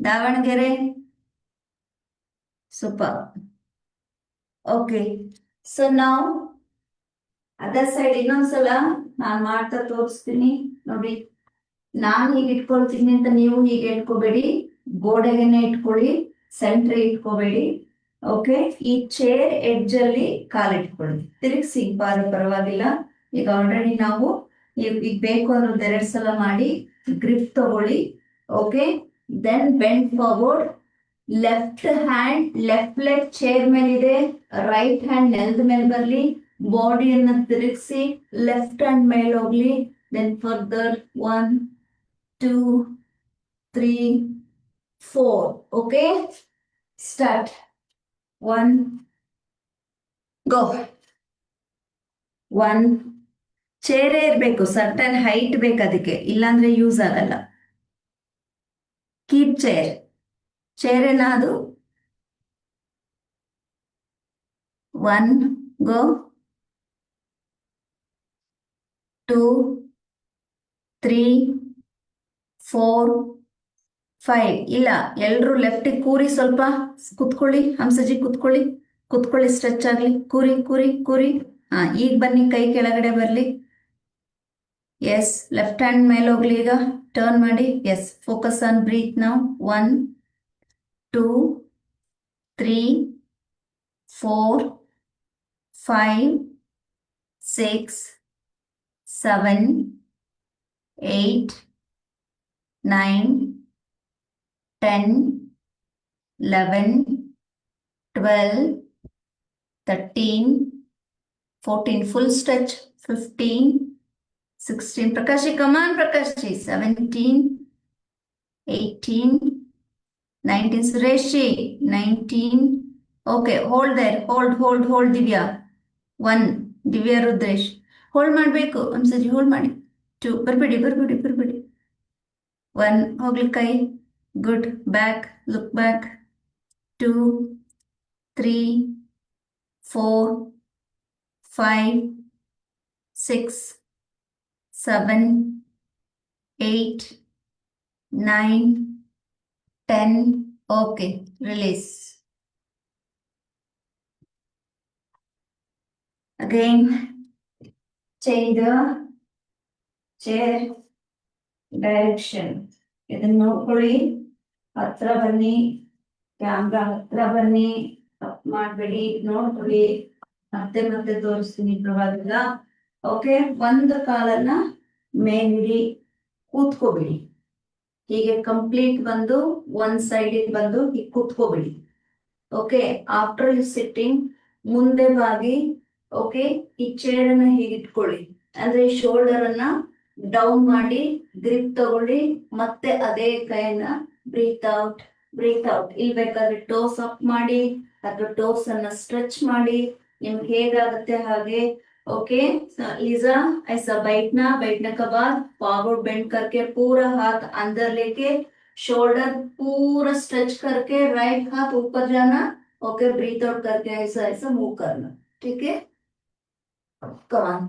Davanagere, super. Okay, so ನಾವು ಅದರ್ ಸೈಡ್ ಇನ್ನೊಂದ್ಸಲ ನಾನು ಮಾಡ್ತಾ ತೋರಿಸ್ತೀನಿ ನೋಡಿ. ನಾನು ಹೀಗೆ ಇಟ್ಕೊಳ್ತೀನಿ ಅಂತ ನೀವು ಹೀಗೆ ಇಟ್ಕೋಬೇಡಿ. ಗೋಡೆಗೆನೆ ಇಟ್ಕೊಳ್ಳಿ, ಸೆಂಟ್ರ್ ಇಟ್ಕೋಬೇಡಿ. ಓಕೆ, ಈ ಚೇರ್ ಎಡ್ಜ್ ಅಲ್ಲಿ ಕಾಲಿಟ್ಕೊಳ್ಳಿ. ತಿರುಗಿಸಿ ಪಾದ, ಪರವಾಗಿಲ್ಲ. ಈಗ ಆಲ್ರೆಡಿ ನಾವು ಈಗ ಬೇಕು ಅಂದ್ರೆ 2 ಸಲ ಮಾಡಿ ಗ್ರಿಪ್ ತಗೊಳ್ಳಿ. Okay, then bend forward. Left hand left leg chair ಮೇಲಿದೆ, ರೈಟ್ ಹ್ಯಾಂಡ್ ನೆಲದ ಮೇಲೆ ಬರ್ಲಿ. ಬಾಡಿಯನ್ನ ತಿರುಗಿಸಿ ಲೆಫ್ಟ್ ಹ್ಯಾಂಡ್ ಮೇಲೆ ಹೋಗ್ಲಿ. Then further 1, 2, 3, 4. Okay, start. 1, go. 1. ಚೇರೇ ಇರಬೇಕು, ಸರ್ಟನ್ ಹೈಟ್ ಬೇಕು ಅದಕ್ಕೆ, ಇಲ್ಲಾಂದ್ರೆ ಯೂಸ್ ಆಗಲ್ಲ. ಕೀಪ್ ಚೇರೇನ ಅದು. 1, ಗೋ. 2, 3, 4, 5. ಇಲ್ಲ, ಎಲ್ರು ಲೆಫ್ಟ್ ಕೂರಿ. ಸ್ವಲ್ಪ ಕುತ್ಕೊಳ್ಳಿ ಹಂಸಜಿ, ಕುತ್ಕೊಳ್ಳಿ. ಸ್ಟ್ರೆಚ್ ಆಗ್ಲಿ. ಕೂರಿ. ಹಾ, ಈಗ ಬನ್ನಿ, ಕೈ ಕೆಳಗಡೆ ಬರ್ಲಿ. ಎಸ್, ಲೆಫ್ಟ್ ಹ್ಯಾಂಡ್ ಮೇಲೆ ಹೋಗ್ಲಿ. ಈಗ ಟರ್ನ್ ಮಾಡಿ. Yes, focus on breath now. 1, 2, 3, 4, 5, 6, 7, 8, 9, 10, 11, 12, 13, 14. Full stretch. 15, 16. Prakashi, come on, Prakashi. 17, 18, 19. Sureshi, 19. Okay, hold there. Hold, Divya. 1, Divya Rudresh. Hold ಮಾಡಬೇಕು ಹಂಸಜಿ, ಹೋಲ್ಡ್ ಮಾಡಿ. 2, ಬರ್ಬೇಡಿ. 1, ಹೋಗ್ಲಿ ಕೈ. Good. Back, look back. 2, 3, 4, 5, 6, 7, 8, 9, 10. Okay, release. Again, change the chair direction. ಇದನ್ನ ನೋಡ್ಕೊಳ್ಳಿ. ಹತ್ರ ಬನ್ನಿ, camera ಹತ್ರ ಬನ್ನಿ. ತಪ್ಪು ಮಾಡಬೇಡಿ, ನೋಡ್ಕೊಳ್ಳಿ. ಮತ್ತೆ ತೋರಿಸ್ತೀನಿ, ಪರವಾಗಿಲ್ಲ. ಓಕೆ, ಒಂದು ಕಾಲನ್ನ ಮೇಲಿಡಿ, ಕೂತ್ಕೋಬಿಡಿ. ಹೀಗೆ ಕಂಪ್ಲೀಟ್ ಬಂದು ಒಂದ್ ಸೈಡ್ ಬಂದು ಹೀಗೆ ಕೂತ್ಕೋಬಿಡಿ. ಓಕೆ, ಆಫ್ಟರ್ ಯು ಸಿಟ್ಟಿಂಗ್ ಮುಂದೆ ಬಾಗಿ. ಓಕೆ, ಈ ಚೇರ್ ಅನ್ನ ಹೀಗೆ ಇಟ್ಕೊಳ್ಳಿ. ಅಂದ್ರೆ ಶೋಲ್ಡರ್ ಅನ್ನ ಡೌನ್ ಮಾಡಿ ಗ್ರಿಪ್ ತಗೊಳ್ಳಿ. ಮತ್ತೆ ಅದೇ ಕೈಯನ್ನ ಬ್ರೀತ್ ಔಟ್. ಇಲ್ಲಿ ಬೇಕಾದ್ರೆ ಟೋಸ್ ಅಪ್ ಮಾಡಿ ಅಥವಾ ಟೋಸ್ ಅನ್ನ ಸ್ಟ್ರೆಚ್ ಮಾಡಿ, ನಿಮ್ಗೆ ಹೇಗಾಗುತ್ತೆ ಹಾಗೆ. ओके, लीजा ऐसा बैठने के बाद फॉरवर्ड बेंड करके पूरा हाथ अंदर लेके शोल्डर पूरा स्ट्रेच करके राइट हाथ ऊपर जाना. ओके, ब्रीथ आउट करके ऐसा मूव करना. ठीक है, कम ऑन.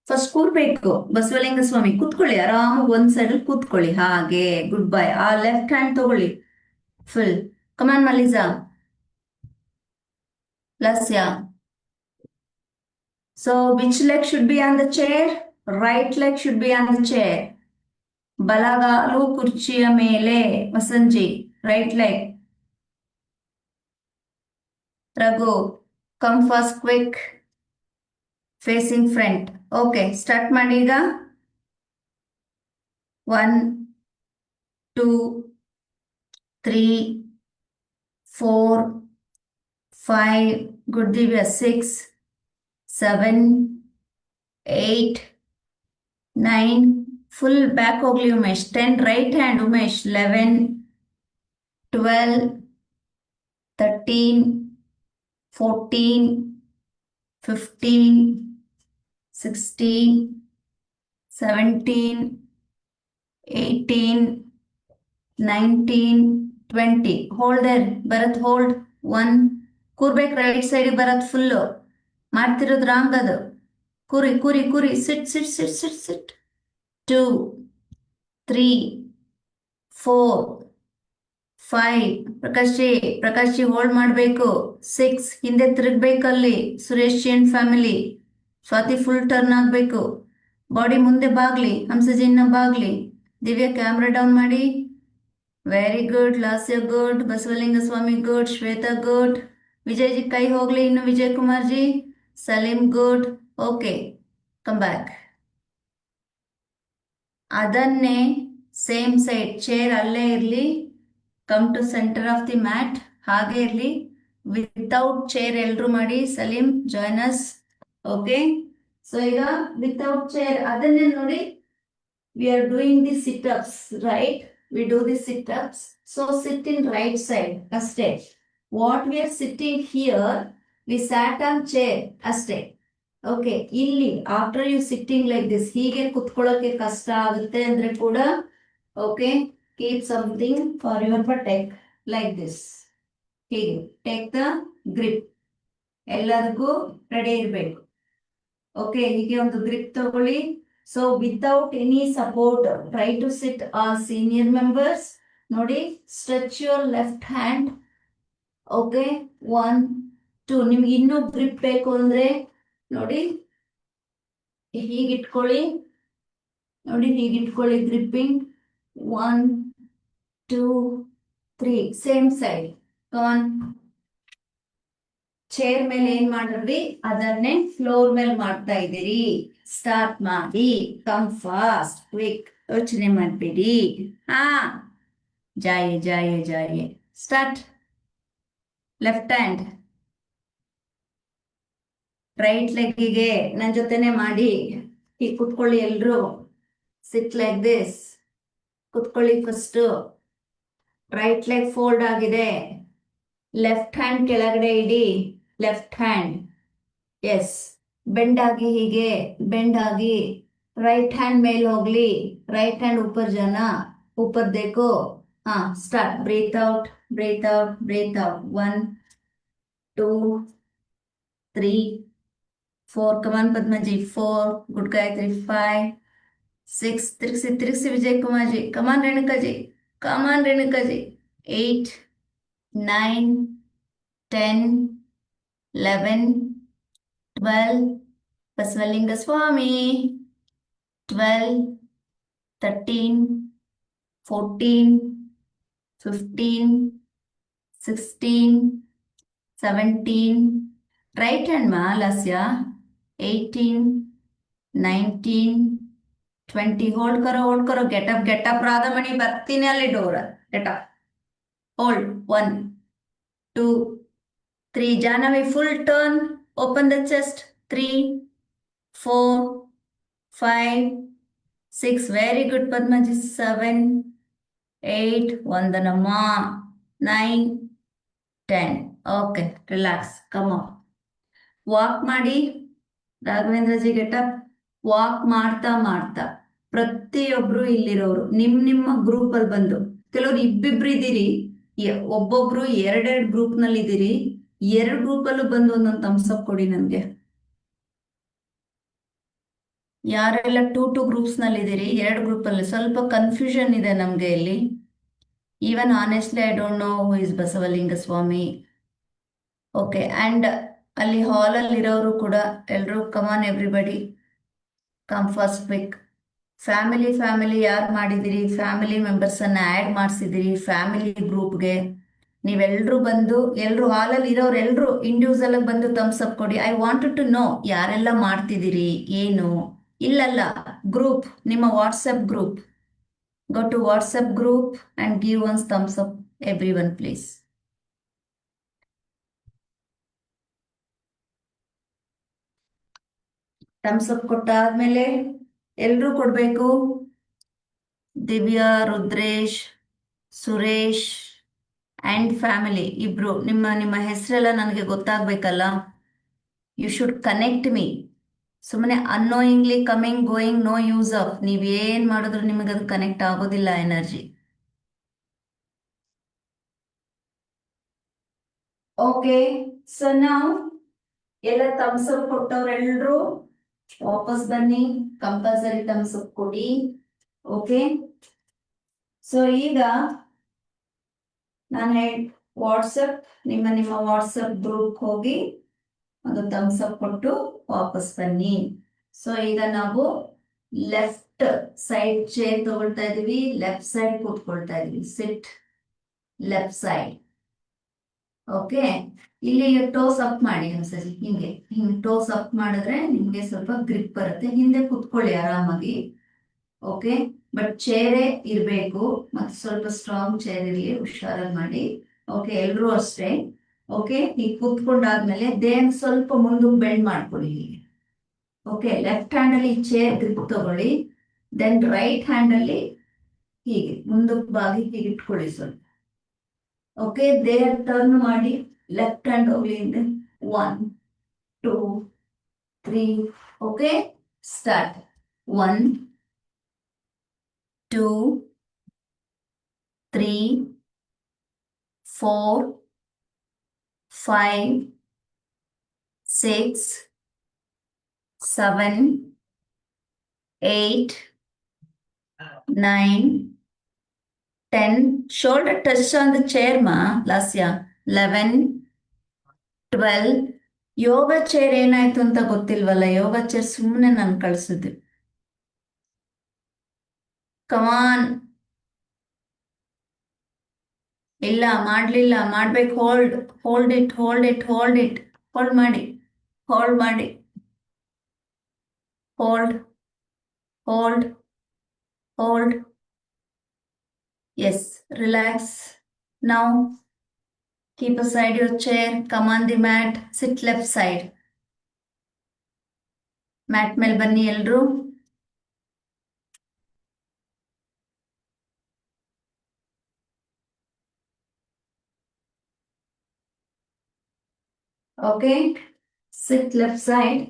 ಫಸ್ಟ್ ಕೂರ್ಬೇಕು. ಬಸವಲಿಂಗ ಸ್ವಾಮಿ ಕೂತ್ಕೊಳ್ಳಿ, ಆರಾಮಾಗಿ ಒಂದ್ ಸೈಡ್ ಕೂತ್ಕೊಳ್ಳಿ. ಹಾಗೆ ಗುಡ್ ಬೈ. ಆ ಲೆಫ್ಟ್ ಹ್ಯಾಂಡ್ ತಗೊಳ್ಳಿ full. Come on Malija, Lasya. So which leg should be on the chair? Right leg should be on the chair. ಬಲಗಾಲು ಕುರ್ಚಿಯ ಮೇಲೆ. ವಸಂಜಿ, right leg. Raghu, come fast, quick, facing front. Okay, start ಮಾಡಿ ಈಗ. 1 2 3 4 5, ಗುಡ್ ದಿವ್ಯ. 6 7 8 9, full back ಹೋಗ್ಲಿ Umesh. 10, right hand Umesh. 11 12 13 14 15 16 17 18 19 20. Hold there Bharat, hold. 1, ಕೂರ್ಬೇಕು right side Bharat. Full ಮಾಡ್ತಿರೋದು ರಾಂಗ್ ಅದು. ಕೂರಿ ಕೂರಿ ಕೂರಿ. Sit sit sit sit sit. 2 3 4 5, Prakash ji hold ಮಾಡಬೇಕು. 6, ಹಿಂದೆ ತಿರುಗ್ಬೇಕಲ್ಲಿ. Suresh ji and family. Swati full turn ಆಗ್ಬೇಕು. ಬಾಡಿ ಮುಂದೆ ಬಾಗ್ಲಿ. ಹಂಸಜಿನ್ನ ಬಾಗ್ಲಿ. ದಿವ್ಯಾ ಕ್ಯಾಮ್ರಾ ಡೌನ್ ಮಾಡಿ. Very good. Lasya good. Basavalinga Swami good. Shweta good. Vijay ji ಕೈ ಹೋಗ್ಲಿ ಇನ್ನು. Vijay Kumar ji. Salim good. Okay, come back. ಅದನ್ನೇ ಸೇಮ್ ಸೈಡ್ ಚೇರ್ ಅಲ್ಲೇ ಇರಲಿ. Come to centre of the mat. ಹಾಗೆ ಇರಲಿ. ವಿತೌಟ್ ಚೇರ್ ಎಲ್ರು ಮಾಡಿ. Salim join us. Okay, so ಈಗ ವಿತೌಟ್ ಚೇರ್ ಅದನ್ನೇ ನೋಡಿ. We are doing the sit-ups, right? We do the sit-ups. So sit in right side, ಅಷ್ಟೇ. What we are sitting here, we sat on chair, ಅಷ್ಟೇ. Okay, ಇಲ್ಲಿ after you sitting like this, ಹೀಗೆ ಕುತ್ಕೊಳ್ಳೋಕೆ ಕಷ್ಟ ಆಗುತ್ತೆ ಅಂದ್ರೆ ಕೂಡ, okay, keep something for your buttock like this. ಹೀಗೆ ಟೇಕ್ ದ ಗ್ರಿಪ್. ಎಲ್ಲರಿಗೂ ರೆಡಿ ಇರಬೇಕು. ಓಕೆ, ಹೀಗೆ ಒಂದು ಗ್ರಿಪ್ ತಗೊಳ್ಳಿ. So without any support try to sit or senior members. ನೋಡಿ, stretch your left hand. Okay, 1 2. ನಿಮ್ಗೆ ಇನ್ನೂ ಗ್ರಿಪ್ ಬೇಕು ಅಂದ್ರೆ ನೋಡಿ ಹೀಗಿಟ್ಕೊಳ್ಳಿ. ನೋಡಿ ಹೀಗಿಟ್ಕೊಳ್ಳಿ gripping. 1 2 3, same side. On chair ಮೇಲೆ ಏನ್ ಮಾಡಿದ್ರಿ ಅದನ್ನೇ ಫ್ಲೋರ್ ಮೇಲೆ ಮಾಡ್ತಾ ಇದ್ದೀರಿ. ಸ್ಟಾರ್ಟ್ ಮಾಡಿ. ಕಮ್ ಫಾಸ್ಟ್, ಕ್ವಿಕ್, ಯೋಚನೆ ಮಾಡ್ಬೇಡಿ. ಹಾ, ಜಾಯೆ ಜಾಯೆ ಜಾಯೆ. ಸ್ಟಾರ್ಟ್. ಲೆಫ್ಟ್ ಹ್ಯಾಂಡ್ ರೈಟ್ ಲೆಗ್ಗಿಗೆ ನನ್ನ ಜೊತೆನೆ ಮಾಡಿ. ಹೀಗೆ ಕುತ್ಕೊಳ್ಳಿ ಎಲ್ರು. Sit like this. ಕುತ್ಕೊಳ್ಳಿ ಫಸ್ಟ್. ರೈಟ್ ಲೆಗ್ ಫೋಲ್ಡ್ ಆಗಿದೆ. ಲೆಫ್ಟ್ ಹ್ಯಾಂಡ್ ಕೆಳಗಡೆ ಇಡಿ. Left hand, yes. ಬೆಂಡ್ ಆಗಿ, ಹೀಗೆ ಬೆಂಡ್ ಆಗಿ. ರೈಟ್ ಹ್ಯಾಂಡ್ ಮೇಲ್ ಹೋಗ್ಲಿ. ರೈಟ್ ಹ್ಯಾಂಡ್ ऊपर जाना, ऊपर देखो. हाँ, start. Breathe out, breathe out, breathe out. 1 2 3 4. Come on Padma ji. 4, good Gayatri. 5 6. तिरसी तिरसी Vijay Kumar ji. Come on Renuka ji. Come on Renuka ji. 8 9 10 11 12. Basavalinga Swami. 12 13 14 15 16 17. Right hand ಮಾ ಲಾಸ್ಯ. 18 19 20. ಹೋಲ್ಡ್ ಕರೋ, ಹೋಲ್ಡ್ ಕರೋ. Get up get up Radhamani. ಬರ್ತೀನಿ ಅಲ್ಲಿ door. Get up, hold. 1 2 3. Jahnavi full turn. Open the chest. 3 4 5 6. Very good Padmaji. 7 8. ವಂದನಮ್ಮ. 9 10. Okay, relax. Come on. Walk ಮಾಡಿ. Raghavendra G getup. Walk ಮಾಡ್ತಾ ಮಾಡ್ತಾ ಪ್ರತಿಯೊಬ್ರು ಇಲ್ಲಿರೋರು ನಿಮ್ಮ ಗ್ರೂಪ್ ಅಲ್ಲಿ ಬಂದು, ಕೆಲವ್ರು ಇಬ್ಬಿಬ್ರು ಇದ್ದೀರಿ, ಒಬ್ಬೊಬ್ರು ಎರಡೆರಡು ಗ್ರೂಪ್ ನಲ್ಲಿ ಇದ್ದೀರಿ. 2 ಗ್ರೂಪ್ ಅಲ್ಲೂ ಬಂದು ಒಂದೊಂದು ಥಮ್ಸ್ ಅಪ್ ಕೊಡಿ ನನ್ಗೆ. ಯಾರೆಲ್ಲ ಟೂ ಗ್ರೂಪ್ಸ್ನಲ್ಲಿ ಇದ್ದೀರಿ, ಎರಡು ಗ್ರೂಪಲ್ಲಿ ಸ್ವಲ್ಪ ಕನ್ಫ್ಯೂಷನ್ ಇದೆ ನಮಗೆ ಇಲ್ಲಿ. Even honestly I don't know who is Basavalinga Swami. Okay, and ಅಲ್ಲಿ ಹಾಲಲ್ಲಿ ಇರೋರು ಕೂಡ ಎಲ್ಲರೂ come on everybody come first quick. Family ಯಾರು ಮಾಡಿದಿರಿ, ಫ್ಯಾಮಿಲಿ ಮೆಂಬರ್ಸನ್ನು ಆ್ಯಡ್ ಮಾಡಿಸಿದಿರಿ ಫ್ಯಾಮಿಲಿ ಗ್ರೂಪ್ಗೆ. ನೀವೆಲ್ಲರೂ ಬಂದು ಎಲ್ಲರೂ ಹಾಲಲ್ಲಿ ಇರೋರು ಎಲ್ಲರೂ ಇಂಡಿವಿಜುವಲ್ ಆಗಿ ಬಂದು ಥಮ್ಸ್ ಅಪ್ ಕೊಡಿ. ಐ ವಾಂಟೆಡ್ ಟು ನೋ ಯಾರೆಲ್ಲ ಮಾಡ್ತಿದ್ದೀರಿ ಏನು. ಇಲ್ಲಲ್ಲ, ಗ್ರೂಪ್, ನಿಮ್ಮ WhatsApp group. Go to WhatsApp group and give once thumbs up everyone please. Thumbs up ಕೊಟ್ಟಾದ್ಮೇಲೆ ಎಲ್ಲರೂ ಕೊಡಬೇಕು. ದಿವ್ಯಾ, ರುದ್ರೇಶ್, ಸುರೇಶ್ ಆ್ಯಂಡ್ ಫ್ಯಾಮಿಲಿ ಇಬ್ರು. ನಿಮ್ಮ ಹೆಸರೆಲ್ಲ ನನಗೆ ಗೊತ್ತಾಗಬೇಕಲ್ಲ. You should connect me. ಸುಮ್ಮನೆ annoyingly coming going no use of. ನೀವೇನು ಮಾಡಿದ್ರು ನಿಮಗದು ಕನೆಕ್ಟ್ ಆಗೋದಿಲ್ಲ ಎನರ್ಜಿ. ಓಕೆ, ಸೊ ನಾವು ಎಲ್ಲ ಥಮ್ಸ್ ಅಪ್ ಕೊಟ್ಟವ್ರೆಲ್ಲರೂ ವಾಪಸ್ ಬನ್ನಿ. ಕಂಪಲ್ಸರಿ ಥಮ್ಸ್ ಅಪ್ ಕೊಡಿ. ಓಕೆ, ಸೊ ಈಗ ನಾನು ವಾಟ್ಸಪ್ ನಿಮ್ಮ ವಾಟ್ಸಪ್ ಗ್ರೂಪ್ ಹೋಗಿ ಒಂದು ಥಮ್ಸ್ ಅಪ್ ಕೊಟ್ಟು ವಾಪಸ್ ಬನ್ನಿ. ಸೊ ಈಗ ನಾವು ಲೆಫ್ಟ್ ಸೈಡ್ ಚೇರ್ ತಗೊಳ್ತಾ ಇದೀವಿ, ಲೆಫ್ಟ್ ಸೈಡ್ ಕೂತ್ಕೊಳ್ತಾ ಇದೀವಿ. ಸಿಟ್ ಲೆಫ್ಟ್ ಸೈಡ್. ಓಕೆ, ಇಲ್ಲಿ ಟೋಸ್ ಅಪ್ ಮಾಡಿ ಒಂದ್ಸರಿ. ಹಿಂಗೆ ಟೋಸ್ ಅಪ್ ಮಾಡಿದ್ರೆ ನಿಮ್ಗೆ ಸ್ವಲ್ಪ ಗ್ರಿಪ್ ಬರುತ್ತೆ. ಹಿಂದೆ ಕೂತ್ಕೊಳ್ಳಿ ಆರಾಮಾಗಿ. ಓಕೆ, ಬಟ್ ಚೇರೇ ಇರಬೇಕು, ಮತ್ತೆ ಸ್ವಲ್ಪ ಸ್ಟ್ರಾಂಗ್ ಚೇರ್ ಇರಲಿ, ಹುಷಾರಾಗಿ ಮಾಡಿ. ಓಕೆ, ಎಲ್ಲರೂ ಅಷ್ಟೇ. ಓಕೆ, ಈಗ ಕೂತ್ಕೊಂಡಾದ್ಮೇಲೆ ದೇಹನ ಸ್ವಲ್ಪ ಮುಂದಕ್ಕೆ ಬೆಂಡ್ ಮಾಡ್ಕೊಳ್ಳಿ ಹೀಗೆ. ಓಕೆ, ಲೆಫ್ಟ್ ಹ್ಯಾಂಡಲ್ಲಿ ಚೇರ್ ಗ್ರಿಪ್ ತಗೊಳ್ಳಿ. ದೆನ್ ರೈಟ್ ಹ್ಯಾಂಡಲ್ಲಿ ಹೀಗೆ ಮುಂದಕ್ಕೆ ಬಾಗಿ ಹೀಗೆ ಇಟ್ಕೊಳ್ಳಿ ಸ್ವಲ್ಪ. ಓಕೆ, ದೇಹ ಟರ್ನ್ ಮಾಡಿ ಲೆಫ್ಟ್ ಹ್ಯಾಂಡ್ ಹೋಗ್ಲಿ ಹಿಂದೆ. 1 2 3. Okay, start. 1 2 3 4 5 6 7 8 9 10. Shoulder touch on the chair, ma. Lasya. 11 12. Yoga chair ಏನಾಯ್ತು ಅಂತ ಗೊತ್ತಿಲ್ವಲ್ಲ. ಯೋಗ ಚೇರ್ ಸುಮ್ಮನೆ ನಾನು ಕಳಿಸಿದ್ದೆ. ಕಮಾನ್. ಇಲ್ಲ, ಮಾಡಲಿಲ್ಲ. ಮಾಡ್ಬೇಕು. Hold hold it hold it hold it. Hold ಮಾಡಿ, ಹೋಲ್ಡ್ ಮಾಡಿ, hold hold hold. Yes, relax. Now keep aside your chair, come on the mat, sit left side. Mat ಮೇಲೆ ಬನ್ನಿ ಎಲ್ರು. Okay, sit left side.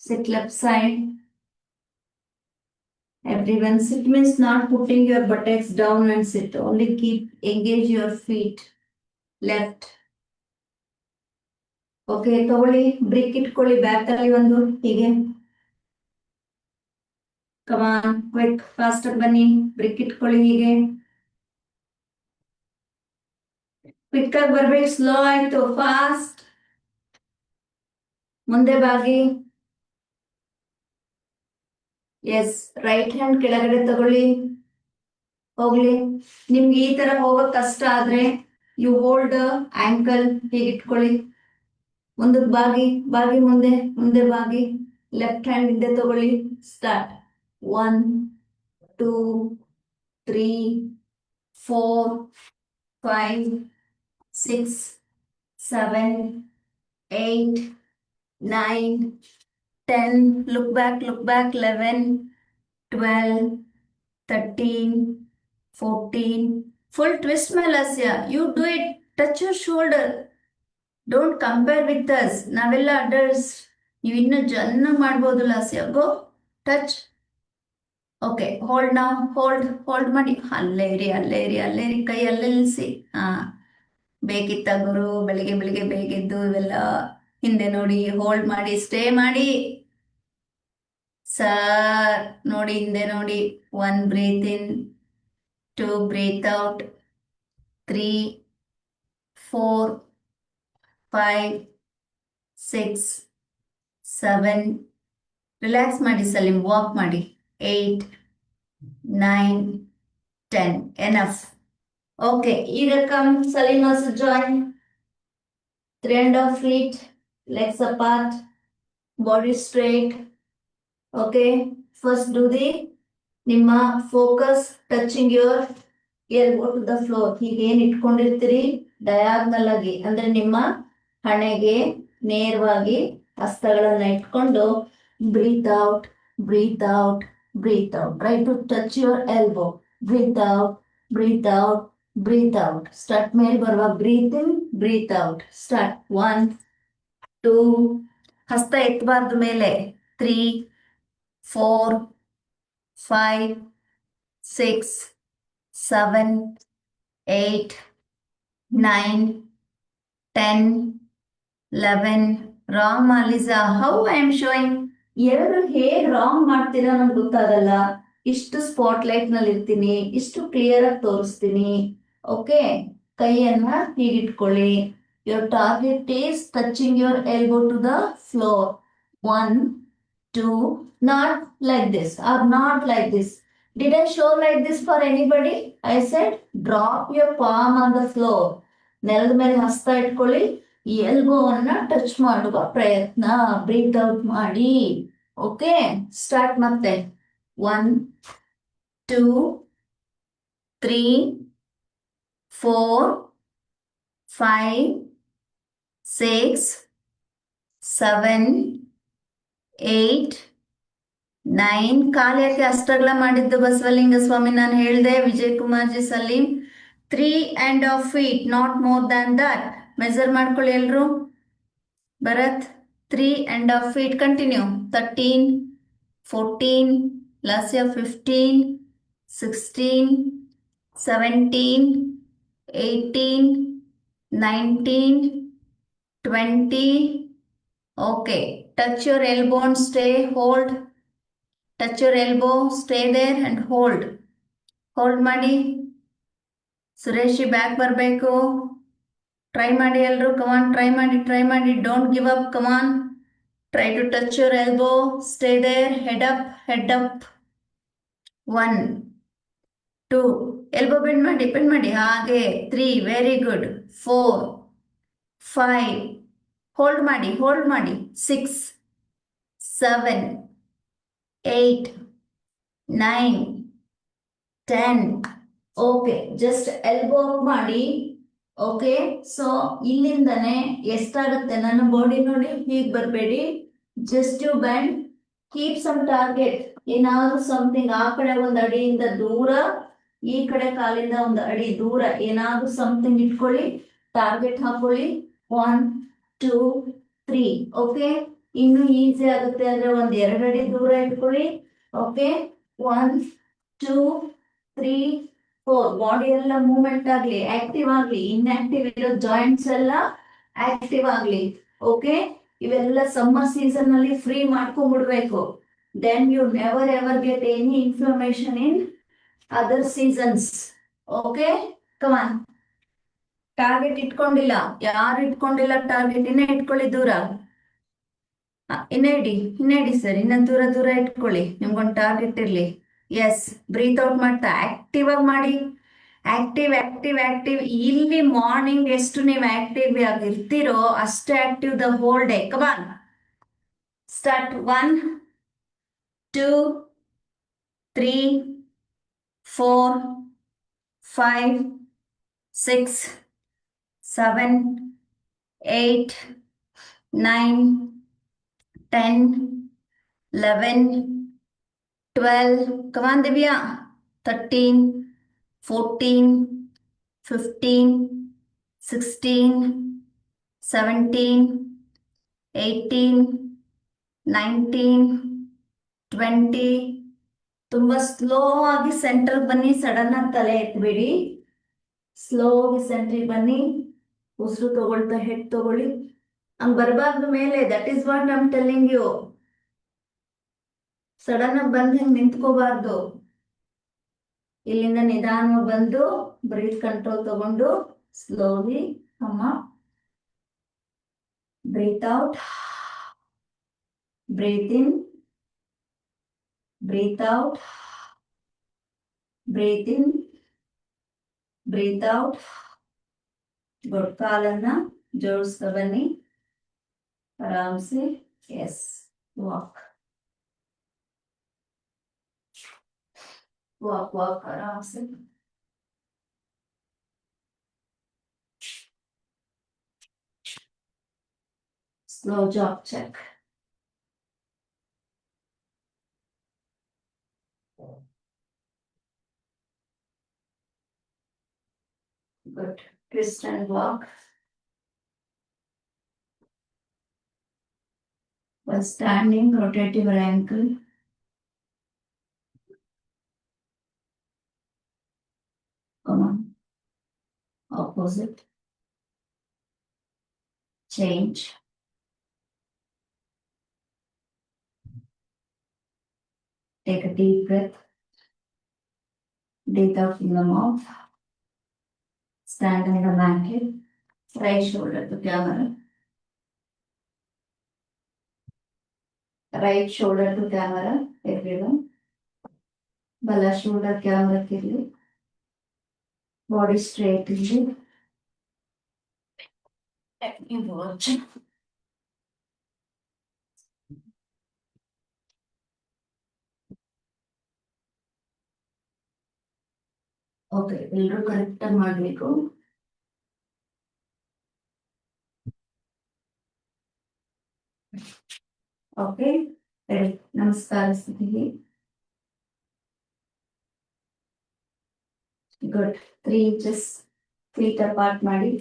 Sit left side. Everyone, sit means not putting your buttocks down and sit. Only keep engage your feet. Left. Okay, ತಗೊಳ್ಳಿ. Break ಇಟ್ಕೊಳ್ಳಿ back ಅಲ್ಲಿ ಒಂದು ಹೀಗೆ. ಕಮಾನ್, quick, fast ಆಗಿ ಬನ್ನಿ. ಬ್ರೇಕ್ ಇಟ್ಕೊಳ್ಳಿ ಹೀಗೆ. ಕ್ವಿಕ್ ಆಗಿ ಬರ್ಬೇಕು. ಸ್ಲೋ ಆಯ್ತು, ಫಾಸ್ಟ್. ಮುಂದೆ ಬಾಗಿ. ಎಸ್, ರೈಟ್ ಹ್ಯಾಂಡ್ ಕೆಳಗಡೆ ತಗೊಳ್ಳಿ. ಹೋಗ್ಲಿ. ನಿಮ್ಗೆ ಈ ತರ ಹೋಗಕ್ ಕಷ್ಟ ಆದ್ರೆ ಯು ಹೋಲ್ಡ್ ಆಂಕಲ್ ಹೀಗೆ ಇಟ್ಕೊಳ್ಳಿ. ಮುಂದಕ್ಕೆ ಬಾಗಿ, ಬಾಗಿ ಮುಂದೆ, ಮುಂದೆ ಬಾಗಿ. ಲೆಫ್ಟ್ ಹ್ಯಾಂಡ್ ಹಿಂದೆ ತಗೊಳ್ಳಿ. Start. 1 2 3 4 5 6 7 8 9 10. Look back, look back. 11 12 13 14. Full twist, Malasya. You do it. Touch your shoulder. Don't compare with us. ನಾವೆಲ್ಲ ಅಡಲ್ಟ್ಸ್. ನೀವು ಇನ್ನೂ ಚೆನ್ನಾಗಿ ಮಾಡ್ಬೋದು ಲಾಸ್ಯ. ಗೋ, ಟಚ್. Okay, hold. ನಾವು ಹೋಲ್ಡ್ ಮಾಡಿ. ಅಲ್ಲೇ ಇರಿ, ಅಲ್ಲೇ ಇರಿ, ಅಲ್ಲೇ ಇರಿ. ಕೈ ಅಲ್ಲೇ ನಿಲ್ಲಿಸಿ. ಹಾ, ಬೇಕಿತ್ತ ಗುರು ಬೆಳಿಗ್ಗೆ ಬೆಳಿಗ್ಗೆ ಬೇಗೆದ್ದು ಇವೆಲ್ಲ. ಹಿಂದೆ ನೋಡಿ, ಹೋಲ್ಡ್ ಮಾಡಿ, ಸ್ಟೇ ಮಾಡಿ. ಸರ್ ನೋಡಿ ಹಿಂದೆ ನೋಡಿ. 1 breathe in, 2 breathe out, 3, 4, 5, 6, 7. Relax ಮಾಡಿ ಸಲೀಂ, ವಾಕ್ ಮಾಡಿ. 8, 9, 10. ಎನಫ್. ಓಕೆ, ಈಗ come Salim also join. 3.5 feet, legs apart, body straight. Okay, first do the ನಿಮ್ಮ focus touching your elbow to the floor. ಹೀಗೇನ್ ಇಟ್ಕೊಂಡಿರ್ತೀರಿ ಡಯಾಗ್ನಲ್ ಆಗಿ, ಅಂದ್ರೆ ನಿಮ್ಮ ಹಣೆಗೆ ನೇರವಾಗಿ ಹಸ್ತಗಳನ್ನ ಇಟ್ಕೊಂಡು breathe out, breathe out, breathe out. Try to touch your elbow. Breathe out, breathe out, breathe out. Start. ಮೇಲೆ ಬರುವ breathe in, breathe out. Start. 1, 2. ಹಸ್ತ ಎತ್ತಬಾರ್ದು ಮೇಲೆ. 3, 4, 5, 6, 7, 8, 9, 10, 11. ರಾಂಗ್ ಮಾಲಿಸಾ, ಹೌ ಐ ಆಮ್ ಶೋಯಿಂಗ್. ಎರಡು ಹೇಗ್ ರಾಂಗ್ ಮಾಡ್ತೀರಾ ನನ್ಗೆ ಗೊತ್ತಾಗಲ್ಲ. ಇಷ್ಟು ಸ್ಪಾಟ್ ಲೈಟ್ ನಲ್ಲಿ ಇರ್ತೀನಿ, ಇಷ್ಟು ಕ್ಲಿಯರ್ ಆಗಿ ತೋರಿಸ್ತೀನಿ. ಓಕೆ, ಕೈಯನ್ನ ಹೀಗಿಟ್ಕೊಳ್ಳಿ. Your target is touching your elbow to the floor. 1, 2, not like this or not like this. Did I show like this for anybody? I said drop your palm on the floor. ನೆಲದ ಮೇಲೆ ಹಸ್ತ ಇಟ್ಕೊಳ್ಳಿ, ಎಲ್ಬೋವನ್ನ touch ಮಾಡುವ ಪ್ರಯತ್ನ. Breathe out ಮಾಡಿ. Okay, start ಮತ್ತೆ. 1, 2, 3, 4, 5, 6, 7, 8, 9. ಕಾಲ್ ಯಾಕೆ ಅಷ್ಟಗಲ ಮಾಡಿದ್ದು ಬಸವಲಿಂಗ ಸ್ವಾಮಿ? ನಾನು ಹೇಳ್ದೆ Vijay Kumar ji Salim. 3.5 feet, not more than that. Measure ಮಾಡ್ಕೊಳ್ಳಿ ಎಲ್ರು. Bharat, 3.5 feet. Continue. 13, 14, Lasya 15, 16, 17, 18, 19, 20. Okay, touch your elbow and stay, hold. Touch your elbow, stay there and hold. Hold ಮಾಡಿ. ಸುರೇಶಿ ಬ್ಯಾಕ್ ಬರಬೇಕು. ಟ್ರೈ ಮಾಡಿ ಎಲ್ರು. ಕಮಾನ್, ಟ್ರೈ ಮಾಡಿ, ಟ್ರೈ ಮಾಡಿ. Don't give up. Come on, try to touch your elbow. Stay there. Head up, head up. 1, 2. Elbow bend ಮಾಡಿ, bend ಮಾಡಿ. ಹಾಗೆ 3. Very good. 4, 5. Hold ಮಾಡಿ, ಹೋಲ್ಡ್ ಮಾಡಿ. 6, 7, 8, 9, 10. ಓಕೆ, ಜಸ್ಟ್ ಎಲ್ಬೋ ಅಪ್ ಮಾಡಿ. ಓಕೆ, ಸೊ ಇಲ್ಲಿಂದನೇ ಎಷ್ಟಾಗುತ್ತೆ ನನ್ನ ಬಾಡಿ ನೋಡಿ. ಹೀಗೆ ಬರಬೇಡಿ. Just you bend. Keep some target. ಏನಾದ್ರು ಸಮಥಿಂಗ್, ಆ ಕಡೆ ಒಂದು ಅಡಿಯಿಂದ ದೂರ, ಈ ಕಡೆ ಕಾಲಿಂದ ಒಂದು ಅಡಿ ದೂರ, ಏನಾದ್ರು ಸಮಥಿಂಗ್ ಇಟ್ಕೊಳ್ಳಿ. ಟಾರ್ಗೆಟ್ ಹಾಕೊಳ್ಳಿ. 1, 2, 3. ಓಕೆ, ಇನ್ನು ಈಸಿ ಆಗುತ್ತೆ ಅಂದ್ರೆ ಒಂದ್ 2 ಅಡಿ ದೂರ ಇಟ್ಕೊಳ್ಳಿ. ಓಕೆ, 1, 2, 3, 4. ಬಾಡಿ ಎಲ್ಲ ಮೂವ್ಮೆಂಟ್ ಆಗ್ಲಿ, ಆಕ್ಟಿವ್ ಆಗ್ಲಿ. ಇನ್ಆಕ್ಟಿವ್ ಇರೋ ಜಾಯಿಂಟ್ಸ್ ಎಲ್ಲ ಆಕ್ಟಿವ್ ಆಗ್ಲಿ. ಓಕೆ, ಇವೆಲ್ಲ ಸಮ್ಮರ್ ಸೀಸನ್ ನಲ್ಲಿ ಫ್ರೀ ಮಾಡ್ಕೊಂಡ್ಬಿಡ್ಬೇಕು. Then you never ever get any inflammation in other seasons. Okay, come on. Target ಇಟ್ಕೊಂಡಿಲ್ಲ, ಯಾರು ಇಟ್ಕೊಂಡಿಲ್ಲ ಟಾರ್ಗೆಟ್, ಇನ್ನೇ ಇಟ್ಕೊಳ್ಳಿ ದೂರ. ಇನ್ನೇ ಇಡಿ ಸರ್. ಇನ್ನ ದೂರ ದೂರ ಇಟ್ಕೊಳ್ಳಿ. ನಿಮ್ಗೊಂದು ಟಾರ್ಗೆಟ್ ಇರ್ಲಿ. ಎಸ್, ಬ್ರೀತ್ ಔಟ್ ಮಾಡ್ತಾ ಆಕ್ಟಿವ್ ಆಗಿ ಮಾಡಿ. Active, active, active. ಇಲ್ಲಿ ಮಾರ್ನಿಂಗ್ ಎಷ್ಟು ನೀವು ಆಕ್ಟಿವ್ ಆಗಿರ್ತೀರೋ ಅಷ್ಟೇ active the whole day. Come on, start. 1, 2, 3, 4, 5, 6, 7, 8, 9, 10, 11, 12. Come on, Divya. 13, 14, 15, 16, 17, 18, 19, 20. ತುಂಬಾ ಸ್ಲೋ ಆಗಿ ಸೆಂಟರ್ ಬನ್ನಿ. ಸಡನ್ ಆಗಿ ತಲೆ ಎತ್ತಬೇಡಿ. ಸ್ಲೋ ಆಗಿ ಸೆಂಟ್ರಿಗೆ ಬನ್ನಿ. ಉಸಿರು ತಗೊಳ್ತಾ ಹೆಡ್ ತಗೊಳ್ಳಿ. ಹಂಗ್ ಬರಬಾರ್ದು ಮೇಲೆ. That is what I am telling you. Sudden ಆಗಿ ಬಂದ್ ಹಿಂಗ್ ನಿಂತ್ಕೋಬಾರ್ದು. ಇಲ್ಲಿಂದ ನಿಧಾನವಾಗಿ ಬಂದು ಬ್ರೀತ್ ಕಂಟ್ರೋಲ್ ತಗೊಂಡು slowly come up, breathe out, breathe in, breathe out, breathe in, breathe out. Good. ಕಾಲನ್ನ ಜೋಡಿಸ್ತಾ ಬನ್ನಿ ಆರಾಮ್ಸೆ. ಎಸ್, ವಾಕ್ ವಾಕ್ ವಾಕ್ ಆರಾಮ್ಸೆ. Slow job check. Good. Twist and walk. While standing, rotate your ankle. Come on. Opposite. Change. Take a deep breath. Breathe out from the mouth. Stand on the blanket. Right shoulder to camera. Right shoulder to camera. Everyone. Bala shoulder camera kirli. Body straight ಇಲ್ಲಿ. Let me watch. Okay, ಎಲ್ಲರೂ ಕರೆಕ್ಟಾಗಿ ಮಾಡಬೇಕು. Okay, ನಮಸ್ಕಾರ ಸ್ಥಿತಿಗೆ. Good. 3 inches feet apart ಮಾಡಿ.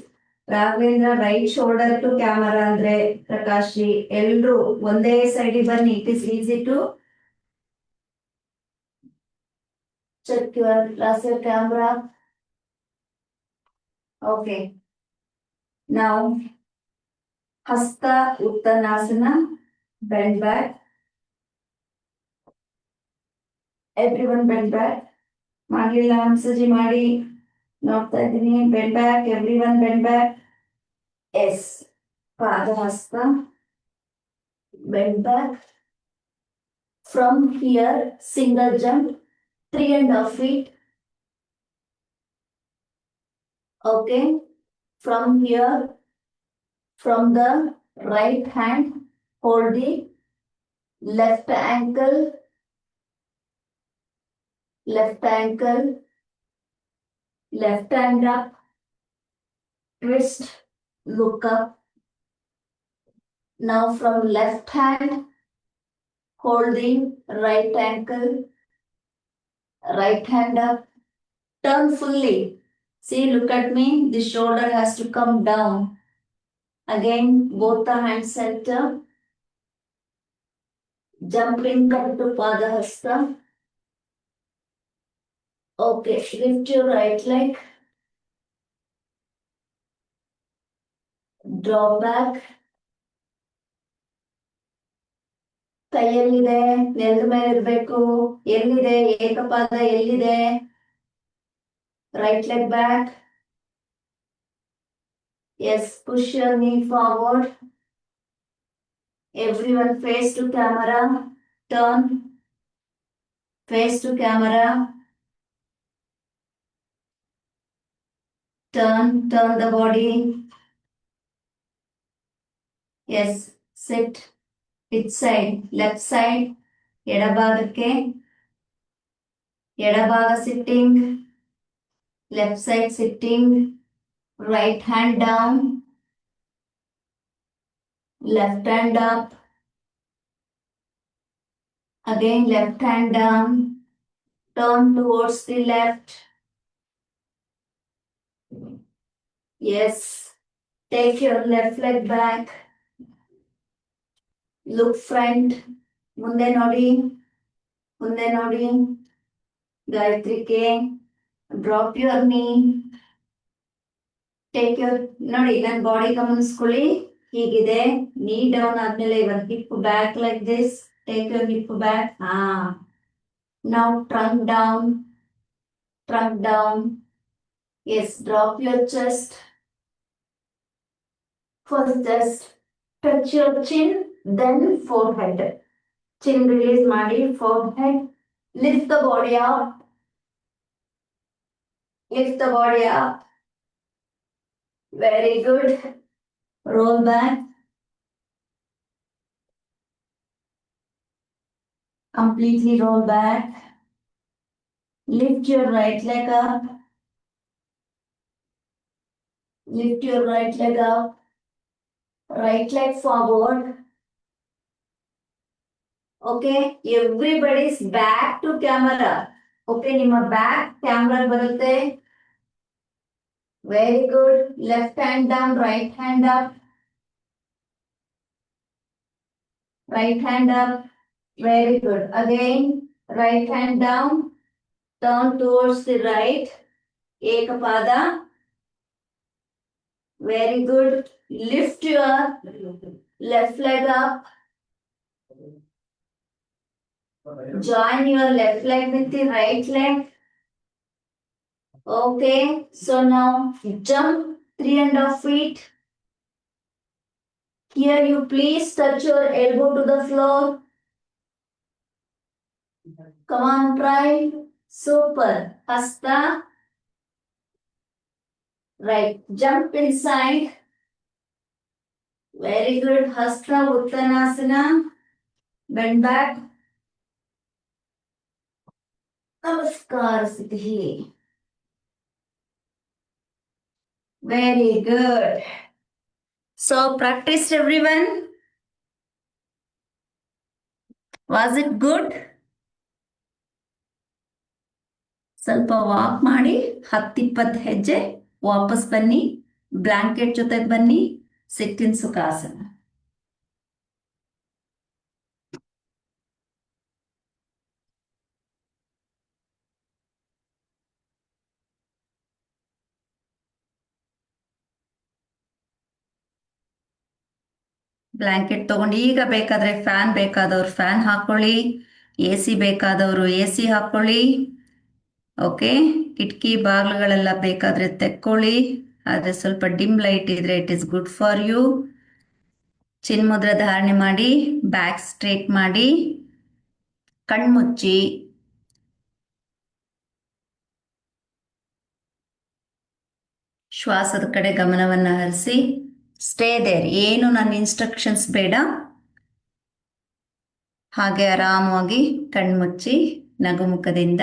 Raghavendra right shoulder to camera ಅಂದ್ರೆ ಪ್ರಕಾಶಿ ಎಲ್ರು ಒಂದೇ ಸೈಡ್ ಬನ್ನಿ. It is easy to check your laser camera. Okay, ನಾವು ಹಸ್ತ ಉತ್ತನಾಸನ, bend back. Everyone bend back. ಮಾಡಲಿಲ್ಲ ಅನ್ಸಜಿ ಮಾಡಿ ನೋಡ್ತಾ ಇದ್ದೀನಿ. Bend back, everyone bend back. Yes, ಪಾದ ಹಸ್ತ, bend back. From here, single jump, 3.5 feet. Okay, from here, from the right hand, hold the left ankle, left ankle, left hand up, twist, look up. Now from left hand, holding right ankle, right hand up, turn fully. See, look at me, the shoulder has to come down. Again, both the hands center. Jumping up to Padahasta. Okay, lift your right leg. Draw back. ಕೈ ಎಲ್ಲಿದೆ? ನೆಲದ ಮೇಲೆ ಇರಬೇಕು. ಎಲ್ಲಿದೆ ಏಕಪಾದ? ಎಲ್ಲಿದೆ? Right leg back. Yes, push your knee forward. Everyone face to camera. Turn. Face to camera. Turn the body. Yes, sit. Which side? Left side. ಎಡಭಾಗಕ್ಕೆ. ಎಡಭಾಗ sitting. Left side sitting. Right hand down. Left hand up. Again left hand down. Turn towards the left. Yes. Take your left leg back. Look front. ಮುಂದೆ ನೋಡಿ. ಮುಂದೆ ನೋಡಿ. ಗಾಯತ್ರಿಕೆ. Drop your knee. Take your ನೋಡಿ ನನ್ನ body ಗಮನಿಸ್ಕೊಳ್ಳಿ. ಹೀಗಿದೆ. Knee down ಆದ್ಮೇಲೆ even hip back like this. Take your hip back. Now trunk down. Yes, drop your chest. First just touch your chin, then forehead. Chin release ಮಾಡಿ, forehead. Lift the body up. Lift the body up. Very good. Roll back. Completely roll back. Lift your right leg up. Lift your right leg up. Right leg forward. Okay, everybody's back to camera. Okay, ನಿಮ್ಮ back camera ಬರುತ್ತೆ. Very good. Left hand down, right hand up. Right hand up. Very good. Again, right hand down. Turn towards the right. Ekapada. Very good. Lift your left leg up. Join your left leg with the right leg. Okay, so now jump 3.5 feet. Here you please touch your elbow to the floor. Come on, try. Super. Hasta. Right. Jump inside. Very good. Hasta Uttanasana. Bend back. Namaskar Siddhi. Very good. So practiced everyone. Was it good? ಸ್ವಲ್ಪ walk ಮಾಡಿ 10-20 ಹೆಜ್ಜೆ ವಾಪಸ್ ಬನ್ನಿ. Blanket ಜೊತೆಗೆ ಬನ್ನಿ. ಸಿಟ್ ಇನ್ ಸುಖಾಸನ. Blanket ತಗೊಂಡು ಈಗ ಬೇಕಾದ್ರೆ ಫ್ಯಾನ್ ಬೇಕಾದವ್ರು ಫ್ಯಾನ್ ಹಾಕೊಳ್ಳಿ. ಎ ಸಿ ಬೇಕಾದವರು ಎ ಸಿ ಹಾಕೊಳ್ಳಿ. ಓಕೆ, ಕಿಟಕಿ ಬಾಗಿಲುಗಳೆಲ್ಲ ಬೇಕಾದ್ರೆ ತೆಕ್ಕೊಳ್ಳಿ. ಆದರೆ ಸ್ವಲ್ಪ ಡಿಮ್ ಲೈಟ್ ಇದ್ರೆ it is good for you. ಚಿನ್ಮುದ್ರ ಧಾರಣೆ ಮಾಡಿ, ಬ್ಯಾಕ್ ಸ್ಟ್ರೇಟ್ ಮಾಡಿ, ಕಣ್ಮುಚ್ಚಿ. ಶ್ವಾಸದ ಕಡೆ ಗಮನವನ್ನು ಹರಿಸಿ. Stay there. ಏನು ನನ್ನ ಇನ್ಸ್ಟ್ರಕ್ಷನ್ಸ್ ಬೇಡ. ಹಾಗೆ ಆರಾಮವಾಗಿ ಕಣ್ಮುಚ್ಚಿ ನಗುಮುಖದಿಂದ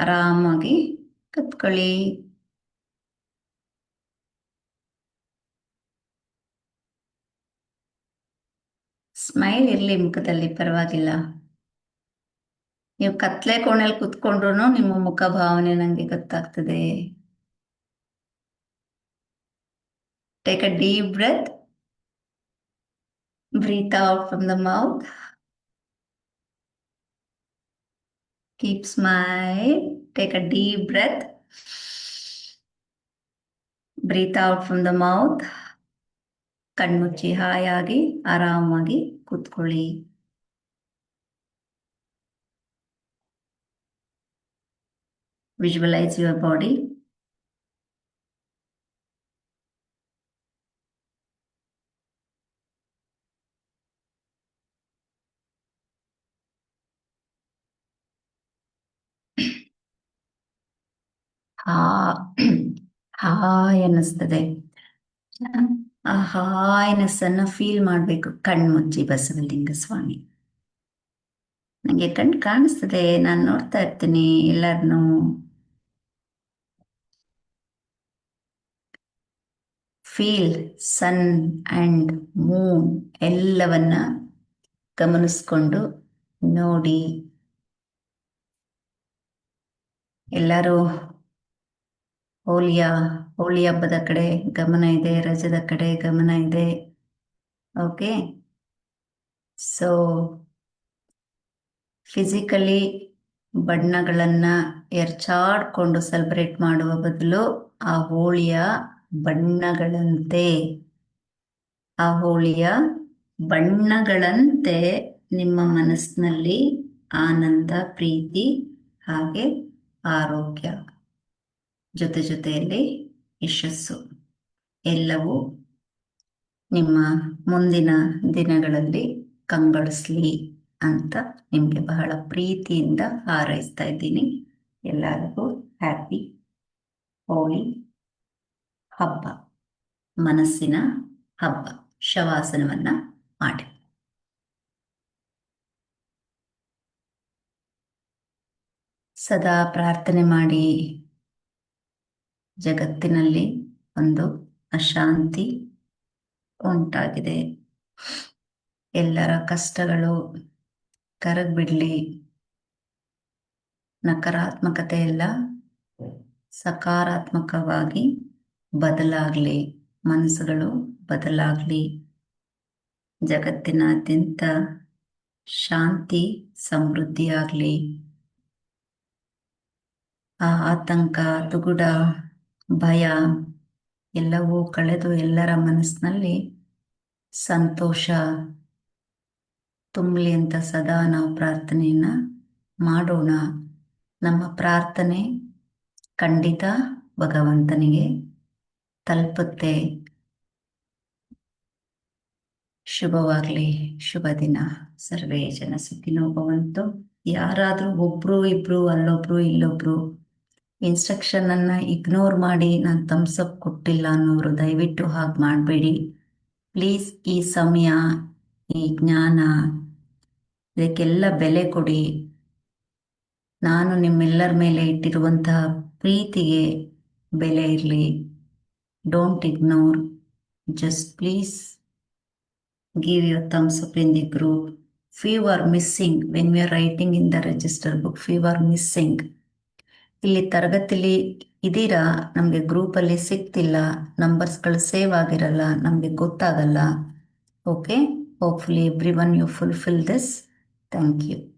ಆರಾಮಾಗಿ ಕತ್ಕೊಳ್ಳಿ. ಸ್ಮೈಲ್ ಇರಲಿ ಮುಖದಲ್ಲಿ, ಪರವಾಗಿಲ್ಲ. ನೀವು ಕತ್ಲೆ ಕೋಣೆಯಲ್ಲಿ ಕುತ್ಕೊಂಡ್ರು ನಿಮ್ಮ ಮುಖ ಭಾವನೆ ನನಗೆ ಗೊತ್ತಾಗ್ತದೆ. Take a deep breath. Breathe out from the mouth. Keep smile. Take a deep breath. Breathe out from the mouth. ಕಣ್ಮುಚ್ಚಿ ಹಾಯಾಗಿ ಆರಾಮಾಗಿ ಕೂತ್ಕೊಳ್ಳಿ. Visualize your body. ಹಾಯ್ ಅನ್ನಿಸ್ತದೆ. ಆ ಹಾಯ್ನೆಸ್ಸನ್ನು ಫೀಲ್ ಮಾಡಬೇಕು. ಕಣ್ಮುಚ್ಚಿ ಬಸವಲಿಂಗ ಸ್ವಾಮಿ. ನನಗೆ ಕಣ್ಣು ಕಾಣಿಸ್ತದೆ, ನಾನು ನೋಡ್ತಾ ಇರ್ತೀನಿ ಎಲ್ಲರನ್ನೂ. ಫೀಲ್ ಸನ್ ಆ್ಯಂಡ್ ಮೂನ್ ಎಲ್ಲವನ್ನ ಗಮನಿಸ್ಕೊಂಡು ನೋಡಿ. ಎಲ್ಲರೂ ಹೋಳಿ ಹಬ್ಬದ ಕಡೆ ಗಮನ ಇದೆ, ರಜದ ಕಡೆ ಗಮನ ಇದೆ. ಓಕೆ, ಸೊ ಫಿಸಿಕಲಿ ಬಣ್ಣಗಳನ್ನು ಎರಚಾಡ್ಕೊಂಡು ಸೆಲೆಬ್ರೇಟ್ ಮಾಡುವ ಬದಲು ಆ ಹೋಳಿಯ ಬಣ್ಣಗಳಂತೆ ಆ ಹೋಳಿಯ ಬಣ್ಣಗಳಂತೆ ನಿಮ್ಮ ಮನಸ್ಸಿನಲ್ಲಿ ಆನಂದ, ಪ್ರೀತಿ ಹಾಗೆ ಆರೋಗ್ಯ, ಜೊತೆ ಜೊತೆಯಲ್ಲಿ ಯಶಸ್ಸು ಎಲ್ಲವೂ ನಿಮ್ಮ ಮುಂದಿನ ದಿನಗಳಲ್ಲಿ ಕಂಗೊಳಿಸ್ಲಿ ಅಂತ ನಿಮಗೆ ಬಹಳ ಪ್ರೀತಿಯಿಂದ ಹಾರೈಸ್ತಾ ಇದ್ದೀನಿ. ಎಲ್ಲರಿಗೂ ಹ್ಯಾಪಿ ಹೋಳಿ ಹಬ್ಬ, ಮನಸ್ಸಿನ ಹಬ್ಬ. ಶವಾಸನವನ್ನ ಮಾಡಿ. ಸದಾ ಪ್ರಾರ್ಥನೆ ಮಾಡಿ. ಜಗತ್ತಿನಲ್ಲಿ ಒಂದು ಅಶಾಂತಿ ಉಂಟಾಗಿದೆ. ಎಲ್ಲರ ಕಷ್ಟಗಳು ಕರಗ್ಬಿಡ್ಲಿ. ನಕಾರಾತ್ಮಕತೆ ಎಲ್ಲ ಸಕಾರಾತ್ಮಕವಾಗಿ ಬದಲಾಗ್ಲಿ. ಮನಸ್ಸುಗಳು ಬದಲಾಗ್ಲಿ. ಜಗತ್ತಿನಾದ್ಯಂತ ಶಾಂತಿ ಸಮೃದ್ಧಿಯಾಗ್ಲಿ. ಆ ಆತಂಕ, ತುಗುಡ, ಭಯ ಎಲ್ಲವೂ ಕಳೆದು ಎಲ್ಲರ ಮನಸ್ಸಿನಲ್ಲಿ ಸಂತೋಷ ತುಂಬಲಿ ಅಂತ ಸದಾ ನಾವು ಪ್ರಾರ್ಥನೆಯನ್ನ ಮಾಡೋಣ. ನಮ್ಮ ಪ್ರಾರ್ಥನೆ ಖಂಡಿತ ಭಗವಂತನಿಗೆ ತಲುಪುತ್ತೆ. ಶುಭವಾಗಲಿ. ಶುಭ ದಿನ. ಸರ್ವೇ ಜನ ಸುಖಿನೋ ಭವಂತು. ಯಾರಾದರೂ ಒಬ್ರು ಇಬ್ರು ಅಲ್ಲೊಬ್ರು ಇಲ್ಲೊಬ್ರು ಇನ್ಸ್ಟ್ರಕ್ಷನ್ ಅನ್ನ ಇಗ್ನೋರ್ ಮಾಡಿ ನಾನು ಥಮ್ಸಪ್ ಕೊಟ್ಟಿಲ್ಲ ಅನ್ನೋರು ದಯವಿಟ್ಟು ಹಾಗೆ ಮಾಡಬೇಡಿ ಪ್ಲೀಸ್. ಈ ಸಮಯ, ಈ ಜ್ಞಾನ, ಇದಕ್ಕೆಲ್ಲ ಬೆಲೆ ಕೊಡಿ. ನಾನು ನಿಮ್ಮೆಲ್ಲರ ಮೇಲೆ ಇಟ್ಟಿರುವಂತಹ ಪ್ರೀತಿಗೆ ಬೆಲೆ ಇರಲಿ. Don't ignore. Just please give your thumbs up in the group. Few are missing when we are writing in the register book. Few are missing. ಇಲ್ಲಿ ತರಗತಿಲಿ ಇದೀರಾ, ನಮಗೆ ಗ್ರೂಪಲ್ಲಿ ಸಿಗ್ತಿಲ್ಲ, ನಂಬರ್ಸ್ಗಳು ಸೇವ್ ಆಗಿರಲ್ಲ, ನಮಗೆ ಗೊತ್ತಾಗಲ್ಲ. Okay, hopefully everyone you fulfil this. Thank you.